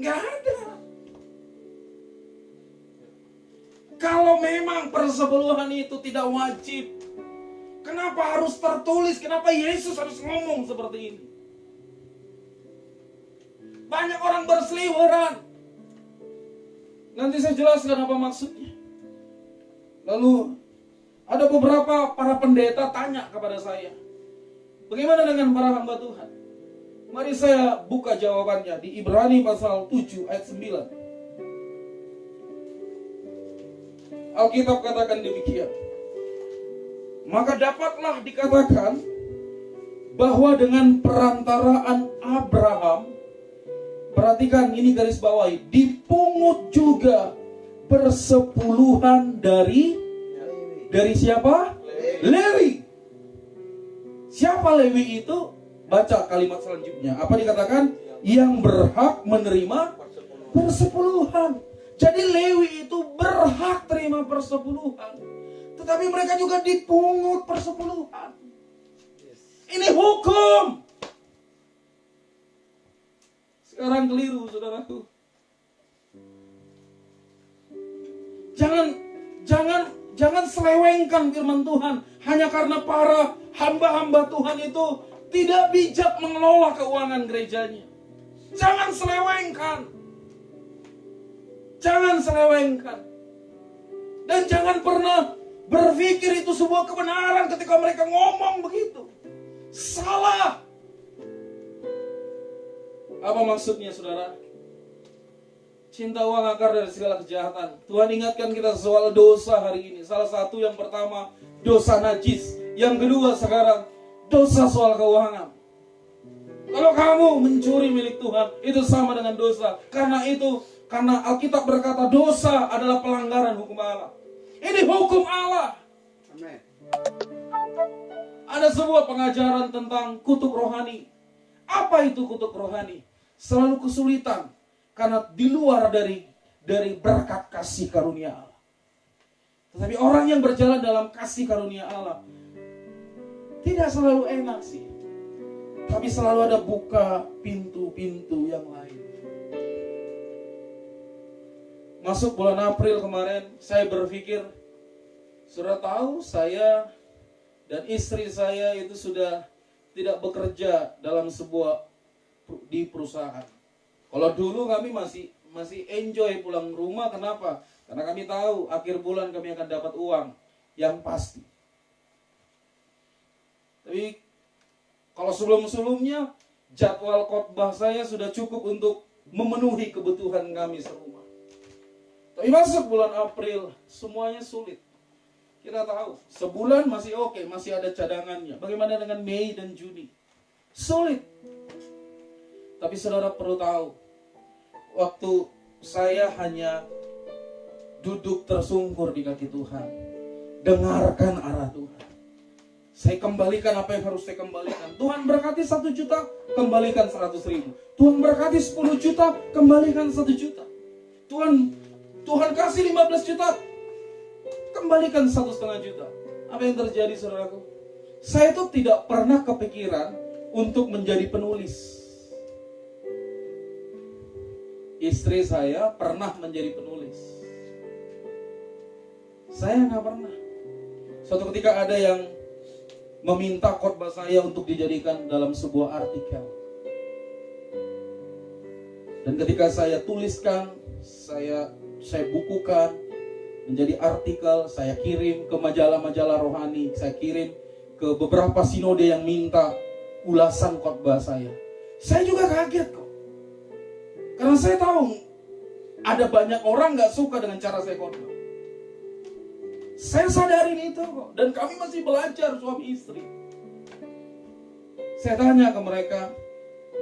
Nggak ada. Kalau memang persepuluhan itu tidak wajib, kenapa harus tertulis? Kenapa Yesus harus ngomong seperti ini? Banyak orang berseliweran. Nanti saya jelaskan apa maksudnya. Lalu ada beberapa para pendeta tanya kepada saya, bagaimana dengan para hamba Tuhan? Mari saya buka jawabannya di Ibrani pasal 7 ayat 9. Alkitab katakan demikian. Maka dapatlah dikatakan bahwa dengan perantaraan Abraham, perhatikan ini garis bawahi, dipungut juga persepuluhan dari siapa? Lewi. Siapa Lewi itu? Baca kalimat selanjutnya. Apa dikatakan? Yang berhak menerima persepuluhan. Jadi Lewi itu berhak terima persepuluhan. Tetapi mereka juga dipungut persepuluhan. Ini hukum. Sekarang keliru saudaraku. Jangan selewengkan firman Tuhan hanya karena para hamba-hamba Tuhan itu tidak bijak mengelola keuangan gerejanya. Jangan selewengkan. Jangan selewengkan. Dan jangan pernah berpikir itu sebuah kebenaran ketika mereka ngomong begitu. Salah. Apa maksudnya, saudara? Cinta uang akar dari segala kejahatan. Tuhan ingatkan kita soal dosa hari ini. Salah satu yang pertama, dosa najis. Yang kedua sekarang, dosa soal keuangan. Kalau kamu mencuri milik Tuhan, itu sama dengan dosa. Karena Alkitab berkata dosa adalah pelanggaran hukum Allah. Ini hukum Allah. Amin. Ada sebuah pengajaran tentang kutuk rohani. Apa itu kutuk rohani? Selalu kesulitan. Karena di luar dari berkat kasih karunia Allah. Tetapi orang yang berjalan dalam kasih karunia Allah tidak selalu enak sih. Tapi selalu ada buka pintu-pintu yang lain. Masuk bulan April kemarin, saya berpikir, sudah tahu saya dan istri saya itu sudah tidak bekerja dalam di perusahaan. Kalau dulu kami masih enjoy pulang rumah, kenapa? Karena kami tahu akhir bulan kami akan dapat uang yang pasti. Tapi kalau sebelum-sebelumnya jadwal khotbah saya sudah cukup untuk memenuhi kebutuhan kami serumah. Tapi masuk bulan April semuanya sulit. Kita tahu sebulan masih oke, masih ada cadangannya. Bagaimana dengan Mei dan Juni? Sulit. Tapi saudara perlu tahu, waktu saya hanya duduk tersungkur di kaki Tuhan, dengarkan arah Tuhan. Saya kembalikan apa yang harus saya kembalikan. Tuhan berkati 1 juta, kembalikan 100.000. Tuhan berkati 10 juta, kembalikan 1 juta. Tuhan kasih 15 juta, kembalikan 1,5 juta. Apa yang terjadi, saudaraku? Saya itu tidak pernah kepikiran untuk menjadi penulis. Istri saya pernah menjadi penulis. Saya nggak pernah. Suatu ketika ada yang meminta khotbah saya untuk dijadikan dalam sebuah artikel. Dan ketika saya tuliskan, saya bukukan menjadi artikel, saya kirim ke majalah-majalah rohani, saya kirim ke beberapa sinode yang minta ulasan khotbah saya. Saya juga kaget kok. Karena saya tahu ada banyak orang gak suka dengan cara saya khotbah. Saya sadarin itu kok. Dan kami masih belajar suami istri. Saya tanya ke mereka,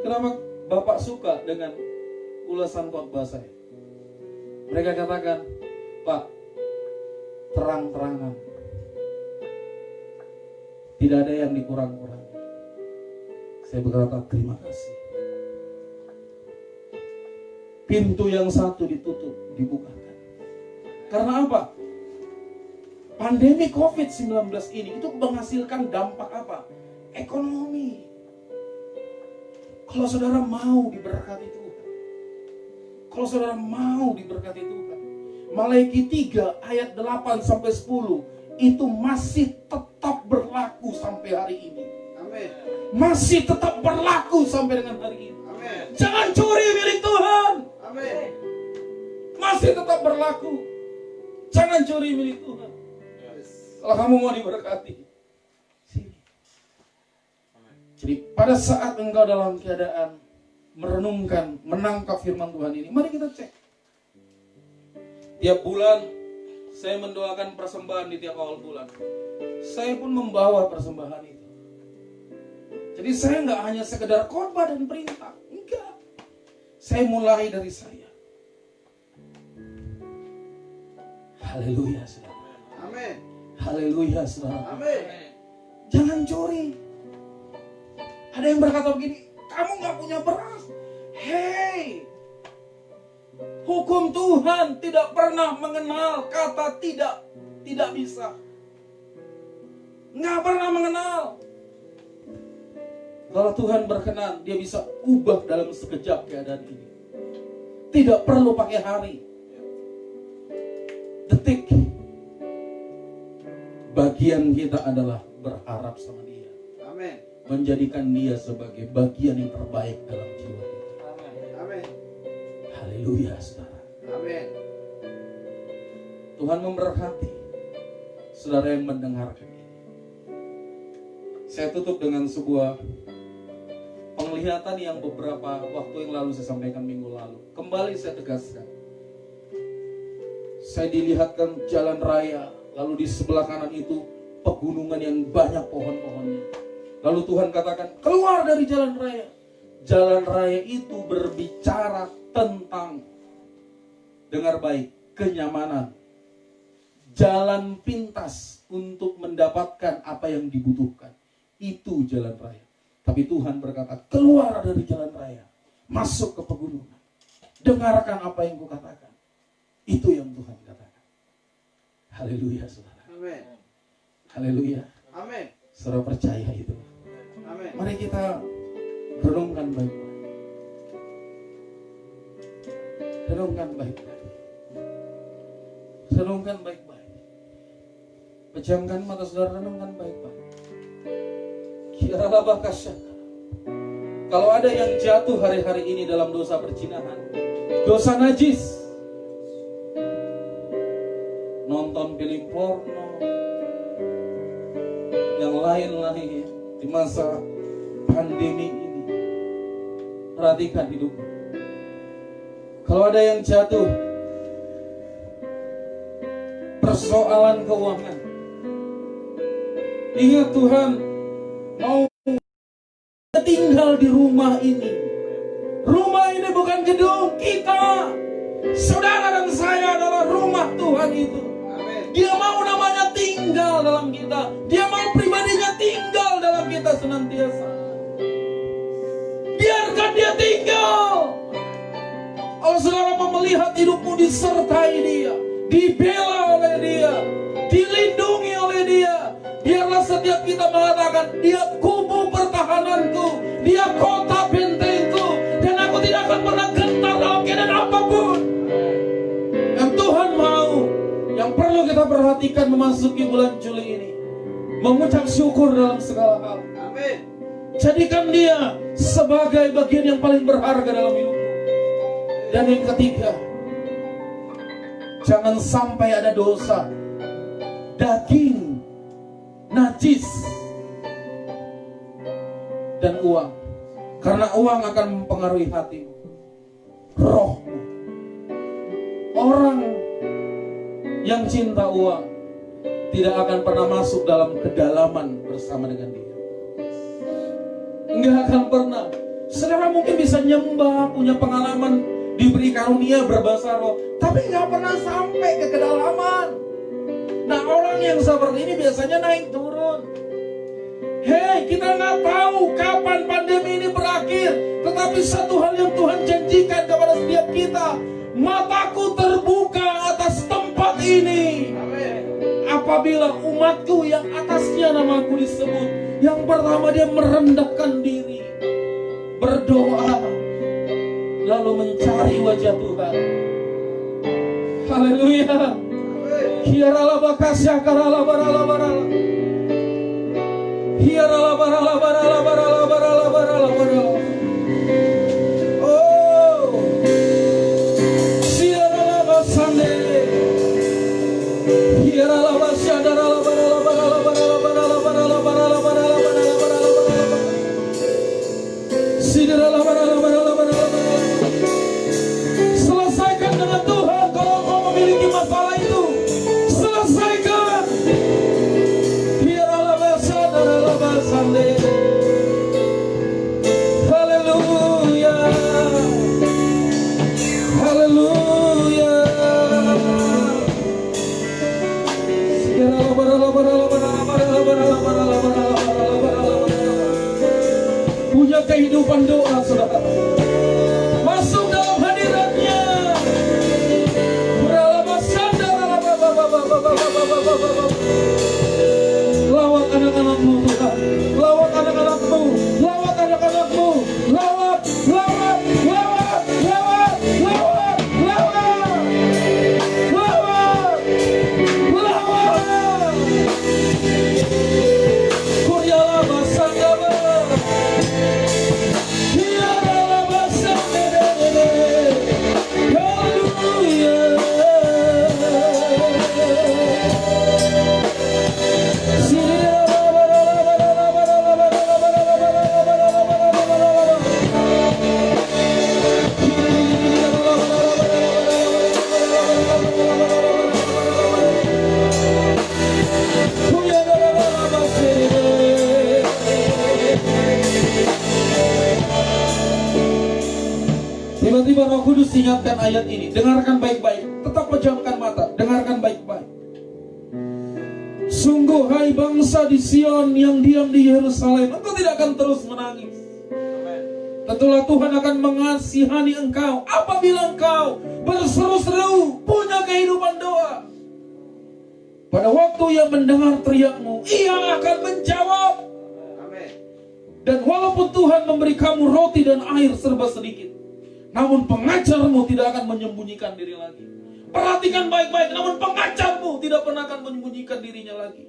kenapa Bapak suka dengan ulasan khotbah saya? Mereka katakan, Pak, terang-terangan. Tidak ada yang dikurang-kurangi. Saya berkata, terima kasih. Pintu yang satu ditutup, dibukakan. Karena apa? Pandemi COVID-19 ini itu menghasilkan dampak apa? Ekonomi. Kalau saudara mau diberkati Tuhan, kalau saudara mau diberkati Tuhan, Maleakhi 3 ayat 8-10 itu masih tetap berlaku sampai hari ini. Amin. Masih tetap berlaku sampai dengan hari ini. Amin. Jangan curi milik Tuhan. Amin. Masih tetap berlaku. Jangan curi milik Tuhan. Kalau kamu mau diberkati, sini. Jadi pada saat engkau dalam keadaan merenungkan, menangkap firman Tuhan ini, mari kita cek. Tiap bulan saya mendoakan persembahan di tiap awal bulan. Saya pun membawa persembahan itu. Jadi saya nggak hanya sekedar khotbah dan perintah, enggak. Saya mulai dari saya. Haleluya, saudara. Amin. Haleluya, saudara. Amin. Jangan curi. Ada yang berkata begini, kamu nggak punya beras. Hei, hukum Tuhan tidak pernah mengenal kata tidak bisa. Nggak pernah mengenal. Kalau Tuhan berkenan, dia bisa ubah dalam sekejap keadaan ini. Tidak perlu pakai hari. detik bagian kita adalah berharap sama dia, Amin. menjadikan dia sebagai bagian yang terbaik dalam jiwa kita. Amin. Haleluya, saudara. Amin. Tuhan memberkati saudara yang mendengarkan ini. Saya tutup dengan sebuah penglihatan yang beberapa waktu yang lalu saya sampaikan minggu lalu. Kembali saya tegaskan. Saya dilihatkan jalan raya, lalu di sebelah kanan itu pegunungan yang banyak pohon-pohonnya. Lalu Tuhan katakan, keluar dari jalan raya. Jalan raya itu berbicara tentang, dengar baik, kenyamanan. Jalan pintas untuk mendapatkan apa yang dibutuhkan. Itu jalan raya. Tapi Tuhan berkata, keluar dari jalan raya, masuk ke pegunungan. Dengarkan apa yang kukatakan. Itu yang Tuhan katakan. Haleluya, saudara. Amin. Haleluya. Amin. Saudara percaya itu. Amin. Mari kita renungkan baik-baik. Renungkan baik-baik. Renungkan baik-baik. Pejamkan mata saudara, renungkan baik-baik. Kiralah bakasyaka. Kalau ada yang jatuh hari-hari ini dalam dosa perzinahan, dosa najis, nonton film porno, yang lain-lain di masa pandemi ini, perhatikan hidupmu. Kalau ada yang jatuh persoalan keuangan, ingat Tuhan mau tinggal di rumah ini. Rumah ini bukan gedung kita. Saudara dan saya adalah rumah Tuhan itu. Amin. Dia mau namanya tinggal dalam kita. Dia mau pribadinya tinggal dalam kita senantiasa. Biarkan dia tinggal. Kalau saudara mau melihat hidupmu disertai dia, dibela oleh dia, dilindungi oleh dia, biarlah setiap kita mengatakan, dia kubu pertahananku, dia kota bentengku, dan aku tidak akan pernah gentar dalam keadaan apapun. Yang Tuhan mau, yang perlu kita perhatikan memasuki bulan Juli ini, mengucap syukur dalam segala hal. Amin. Jadikan dia sebagai bagian yang paling berharga dalam hidupmu. Dan yang ketiga, jangan sampai ada dosa daging, najis, dan uang. Karena uang akan mempengaruhi hatimu, rohmu. Orang yang cinta uang tidak akan pernah masuk dalam kedalaman bersama dengan dia. Enggak akan pernah. Saudara mungkin bisa nyembah, punya pengalaman, diberi karunia berbahasa roh, tapi enggak pernah sampai ke kedalaman. Nah, orang yang seperti ini biasanya naik turun. Hei, kita nggak tahu kapan pandemi ini berakhir, tetapi satu hal yang Tuhan janjikan kepada setiap kita, mataku terbuka atas tempat ini. Amin. Apabila umatku yang atasnya namaku disebut, yang pertama dia merendahkan diri, berdoa, lalu mencari wajah Tuhan. Haleluya. Hiarala bakasya karala barala barala. Hiarala barala barala barala barala barala barala. Oh, siarala basande. Hiarala basya darala barala barala barala barala barala barala barala barala barala barala. Siarala barala barala barala barala. Selesaikan dengan Tuhan. Kalau kau memiliki masalah itu, selesaikan. Biarlah bahasa darah bahasa haleluya, haleluya. Biarlah barala barala barala barala barala barala barala barala. Punya kehidupan doa, saudara. Masuk dalam hadiratnya. Lawat anak-anakmu Tuhan, lawat anak-anakmu, lawat anak-anakmu, lawat, lawat, lawat, lawat, lawat, lawat, lawat. Yesus ingatkan ayat ini. Dengarkan baik-baik. Tetap pejamkan mata. Dengarkan baik-baik. Sungguh hai bangsa di Sion yang diam di Yerusalem, engkau tidak akan terus menangis. Tentulah Tuhan akan mengasihani engkau apabila engkau berseru-seru, punya kehidupan doa. Pada waktu ia mendengar teriakmu, ia akan menjawab. Amin. Dan walaupun Tuhan memberi kamu roti dan air serba sedikit, namun pengajarmu tidak akan menyembunyikan diri lagi. Perhatikan baik-baik, namun pengajarmu tidak pernah akan menyembunyikan dirinya lagi.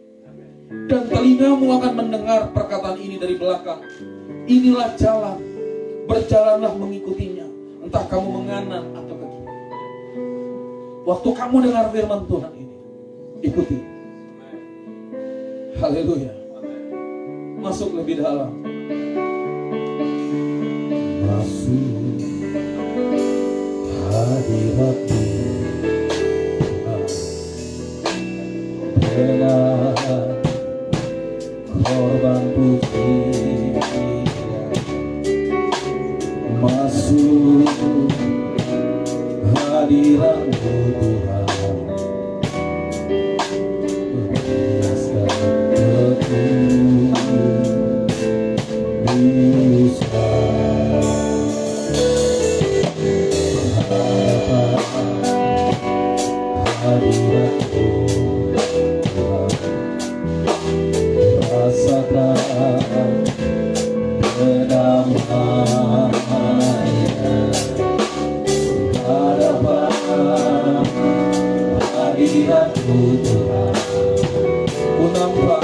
Dan telingamu akan mendengar perkataan ini dari belakang. Inilah jalan, berjalanlah mengikutinya, entah kamu menganan atau ke kiri. Waktu kamu dengar firman Tuhan ini, ikuti. Haleluya. Masuk lebih dalam. Masuk hadirat-Mu dengan korban pujian. Masuk hadirat-Mu Tuhan, bebaskan dusta. Hadirat-Mu Tuhan, rasakan kedamaian. Hadapan hadirat-Mu Tuhan, ku nampak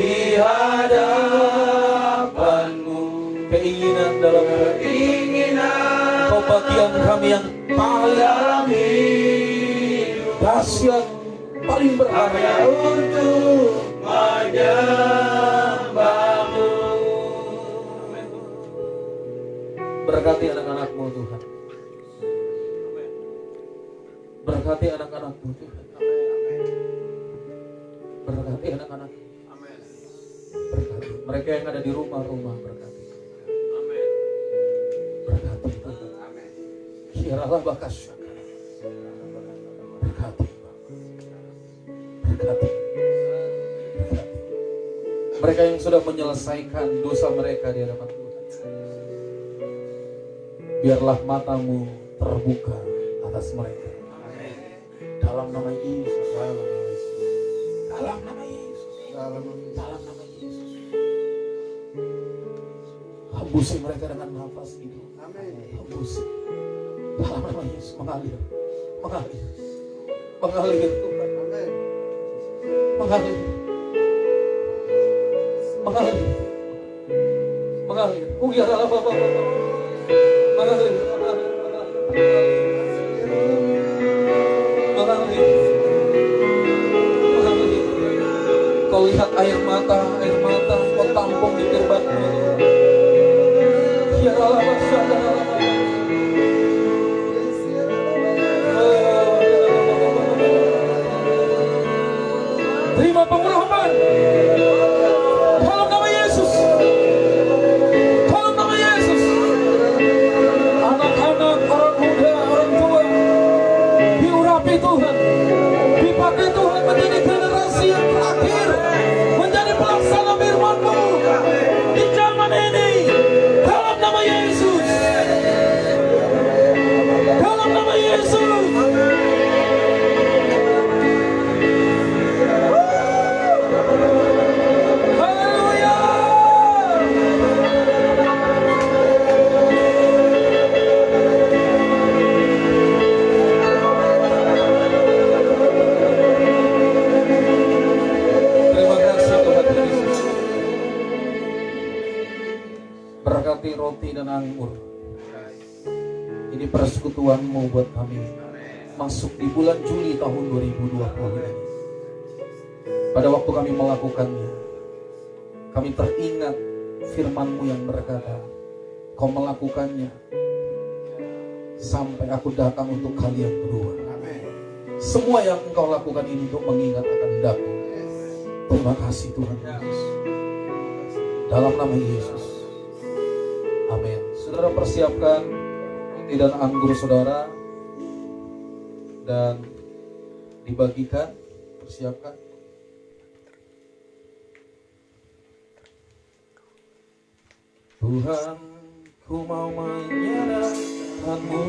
di hadapan-Mu, keinginan dalam hati. bagian kami yang paling dahsyat, paling berharga untuk menyembah-Mu. Berkati anak-anak-Mu Tuhan. Berkati anak-anak-Mu Tuhan. Berkati anak-anak. Berkati mereka yang ada di rumah-rumah, berkati. Berkati Tuhan. Kiralah bakas. Berkati. Berkati. Mereka yang sudah menyelesaikan dosa mereka di hadapan Tuhan. Biarlah mata-Mu terbuka atas mereka. Dalam nama Yesus. Dalam nama Yesus. Dalam nama Yesus. Hembusi mereka dengan nafas hidup. Hembusi. Dalam nama Yesus, mengalir. Mengalir. Mengalir Tuhan. Mengalir. Mengalir. Mengalir. Mengalir. Mengalir. Kau lihat air mata, kau tampung di kirbat-Mu. Terima pengurapan dalam nama Yesus. Dalam nama Yesus. Anak-anak, orang muda, orang tua diurapi Tuhan, dipakai Tuhan menjadi generasi yang terakhir, menjadi pelaksana firman-Mu di zaman ini. Dalam nama Yesus. Dalam nama Yesus. Haleluya. Terima kasih Tuhan Yesus. Berkati roti dan anggur. Ini persekutuan-Mu buat kami masuk di bulan Juli tahun 2020 ini. Pada waktu kami melakukannya, kami teringat firman-Mu yang berkata, Kau melakukannya sampai aku datang untuk kali yang kedua. Semua yang Engkau lakukan ini untuk mengingat akan daku. Terima kasih Tuhan Yesus. Dalam nama Yesus. Amin. Saudara persiapkan roti dan anggur saudara dan dibagikan. Persiapkan. Tuhan, ku mau menyerahkan-Mu.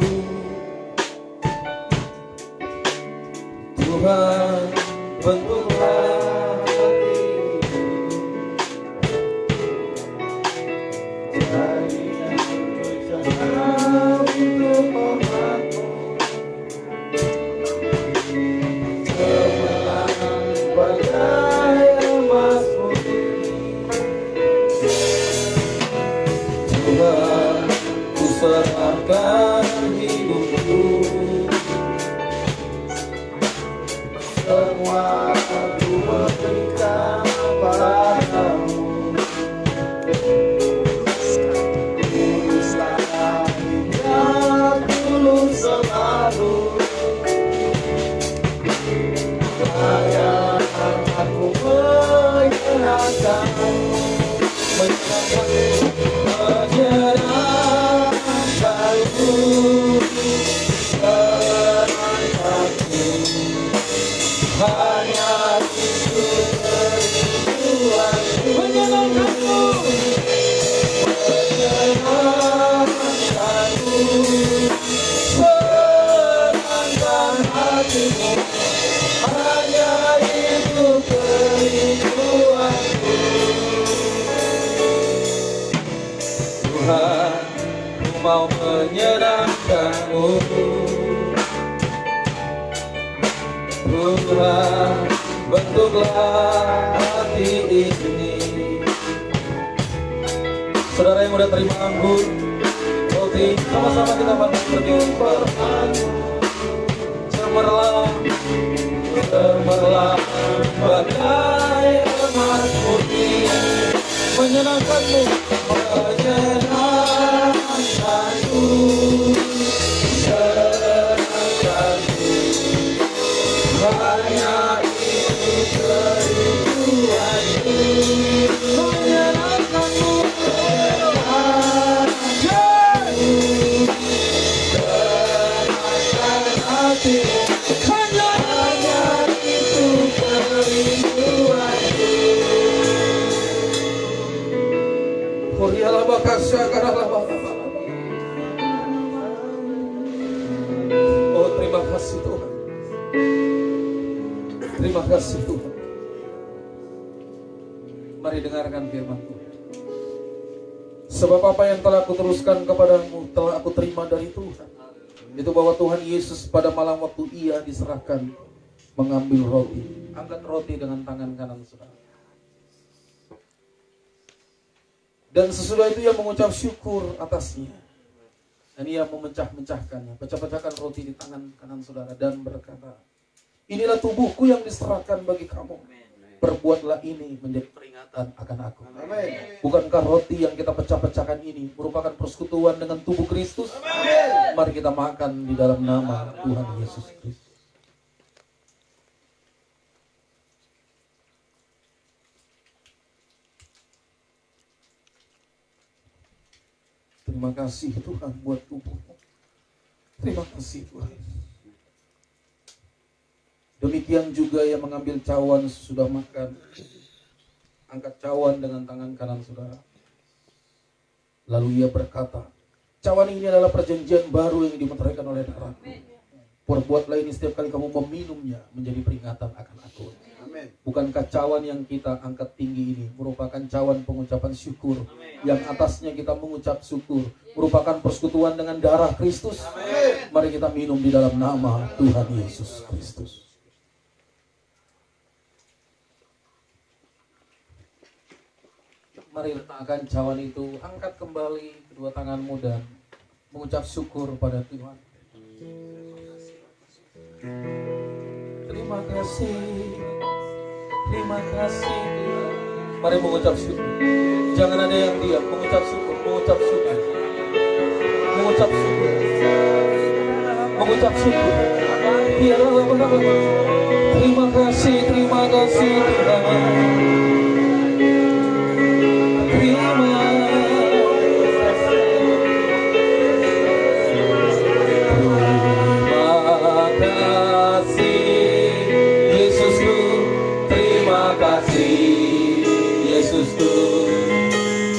Tuhan, bentuklah hati dari yang berjalan untuk umat-Mu. Kemenangan bagai emas putih. Tuhan, ku serahkan hidupku. Semua aku berikan padamu. Tulislah hingga tulus selalu. Hanya aku menyerahkan, menyerahkanku, menyerahkanku. Hanya itu kerinduanku, menyenangkanku, menyenangkanku, senangkan hatimu. Hanya itu kerinduanku. Tuhan, ku mau menyenangkan-Mu. Tuhan, bentuklah hati ini. Saudara yang udah terima anggur, oh Sama-sama kita bangkit berdiri. Cemerlang, cemerlang bagai emas putih, menyenangkanmu, menyenangkanku, senangkanku, hanya itu kerinduanku, menyenangkanmu, senangkan hati. Oh, terima kasih Tuhan. Terima kasih Tuhan. Mari dengarkan firman Tuhan. Sebab apa yang telah aku teruskan kepadamu telah aku terima dari Tuhan. Itu bahwa Tuhan Yesus pada malam waktu ia diserahkan mengambil roti. Angkat roti dengan tangan kanan saudara. Dan sesudah itu ia mengucap syukur atasnya. Dan ia memecah-mecahkannya. Pecah-pecahkan roti di tangan kanan saudara dan berkata, inilah tubuhku yang diserahkan bagi kamu. Perbuatlah ini menjadi peringatan akan aku. Amin. Bukankah roti yang kita pecah-pecahkan ini merupakan persekutuan dengan tubuh Kristus? Amin. Mari kita makan di dalam nama Tuhan Yesus Kristus. Terima kasih Tuhan buat tubuhmu. Terima kasih Tuhan. Demikian juga yang mengambil cawan sesudah makan. Angkat cawan dengan tangan kanan saudara. Lalu ia berkata, cawan ini adalah perjanjian baru yang dimeteraikan oleh darahku. Perbuatlah ini setiap kali kamu meminumnya menjadi peringatan akan aku. Amin. Bukankah cawan yang kita angkat tinggi ini merupakan cawan pengucapan syukur, yang atasnya kita mengucap syukur, merupakan persekutuan dengan darah Kristus. Amin. Mari kita minum di dalam nama Tuhan Yesus Kristus. Mari letakkan cawan itu, angkat kembali kedua tanganmu dan mengucap syukur pada Tuhan. Terima kasih, terima kasih Tuhan. Mari mengucap syukur. Jangan ada yang diam, mengucap syukur, mengucap syukur, mengucap syukur, mengucap syukur. Terima kasih Tuhan.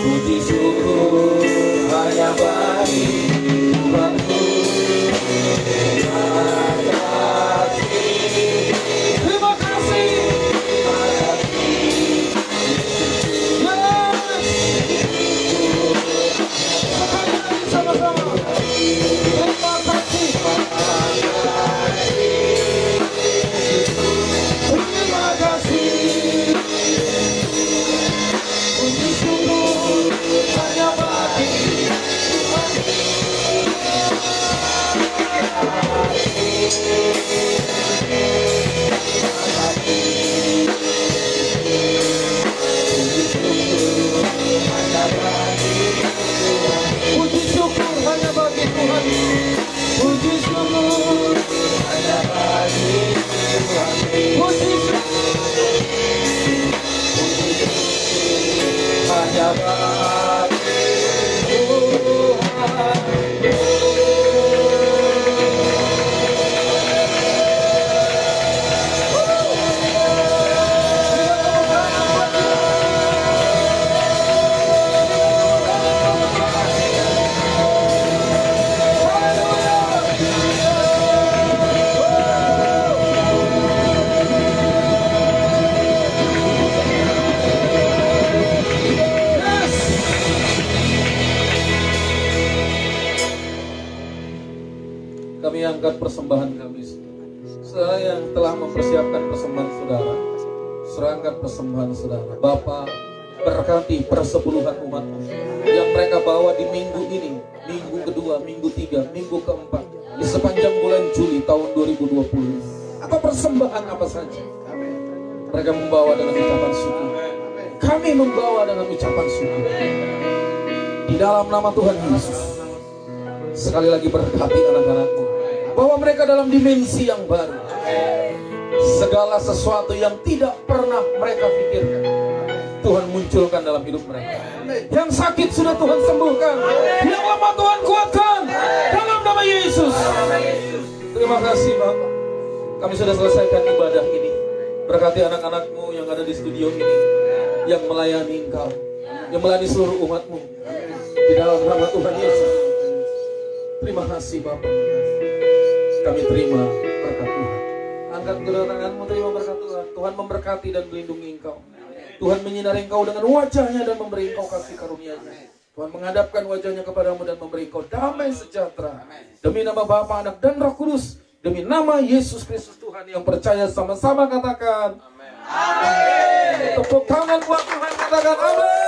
Puji syukur hanya bagi Tuhanku. Terima kasih. Sekali lagi sama-sama. Terima kasih. Terima kasih. Puji syukur hanya bagi Tuhan. Puji syukur hanya bagi Tuhan. Puji syukur hanya bagi Tuhan. Puji syukur hanya bagi Tuhan. Kami angkat persembahan kami. Saudara yang telah mempersiapkan persembahan saudara, saudara angkat persembahan saudara. Bapa, Berkati persepuluhan umatmu yang mereka bawa di minggu ini, minggu kedua, minggu tiga, minggu keempat, di sepanjang bulan Juli tahun 2020. Atau persembahan apa saja mereka membawa dengan ucapan syukur. Kami membawa dengan ucapan syukur di dalam nama Tuhan Yesus. Sekali lagi berkati anak-anakmu, bawa mereka dalam dimensi yang baru. Segala sesuatu yang tidak pernah mereka pikirkan, Tuhan munculkan dalam hidup mereka. Yang sakit sudah Tuhan sembuhkan, yang lemah Tuhan kuatkan dalam nama Yesus. Terima kasih Bapak, kami sudah selesaikan ibadah ini. Berkati anak-anakmu yang ada di studio ini, yang melayani Engkau, yang melayani seluruh umatmu, di dalam nama Tuhan Yesus. Terima kasih Bapak, kami terima berkat Tuhan. Angkat kedua tanganmu, terima berkat Tuhan. Tuhan memberkati dan melindungi engkau. Tuhan menyinari engkau dengan wajahnya dan memberi engkau kasih karunia-Nya. Tuhan menghadapkan wajahnya kepadamu dan memberi engkau damai sejahtera. Demi nama Bapa, Anak, dan Roh Kudus, demi nama Yesus Kristus Tuhan yang percaya, sama-sama katakan amin. Tepuk tangan buat Tuhan, katakan amin.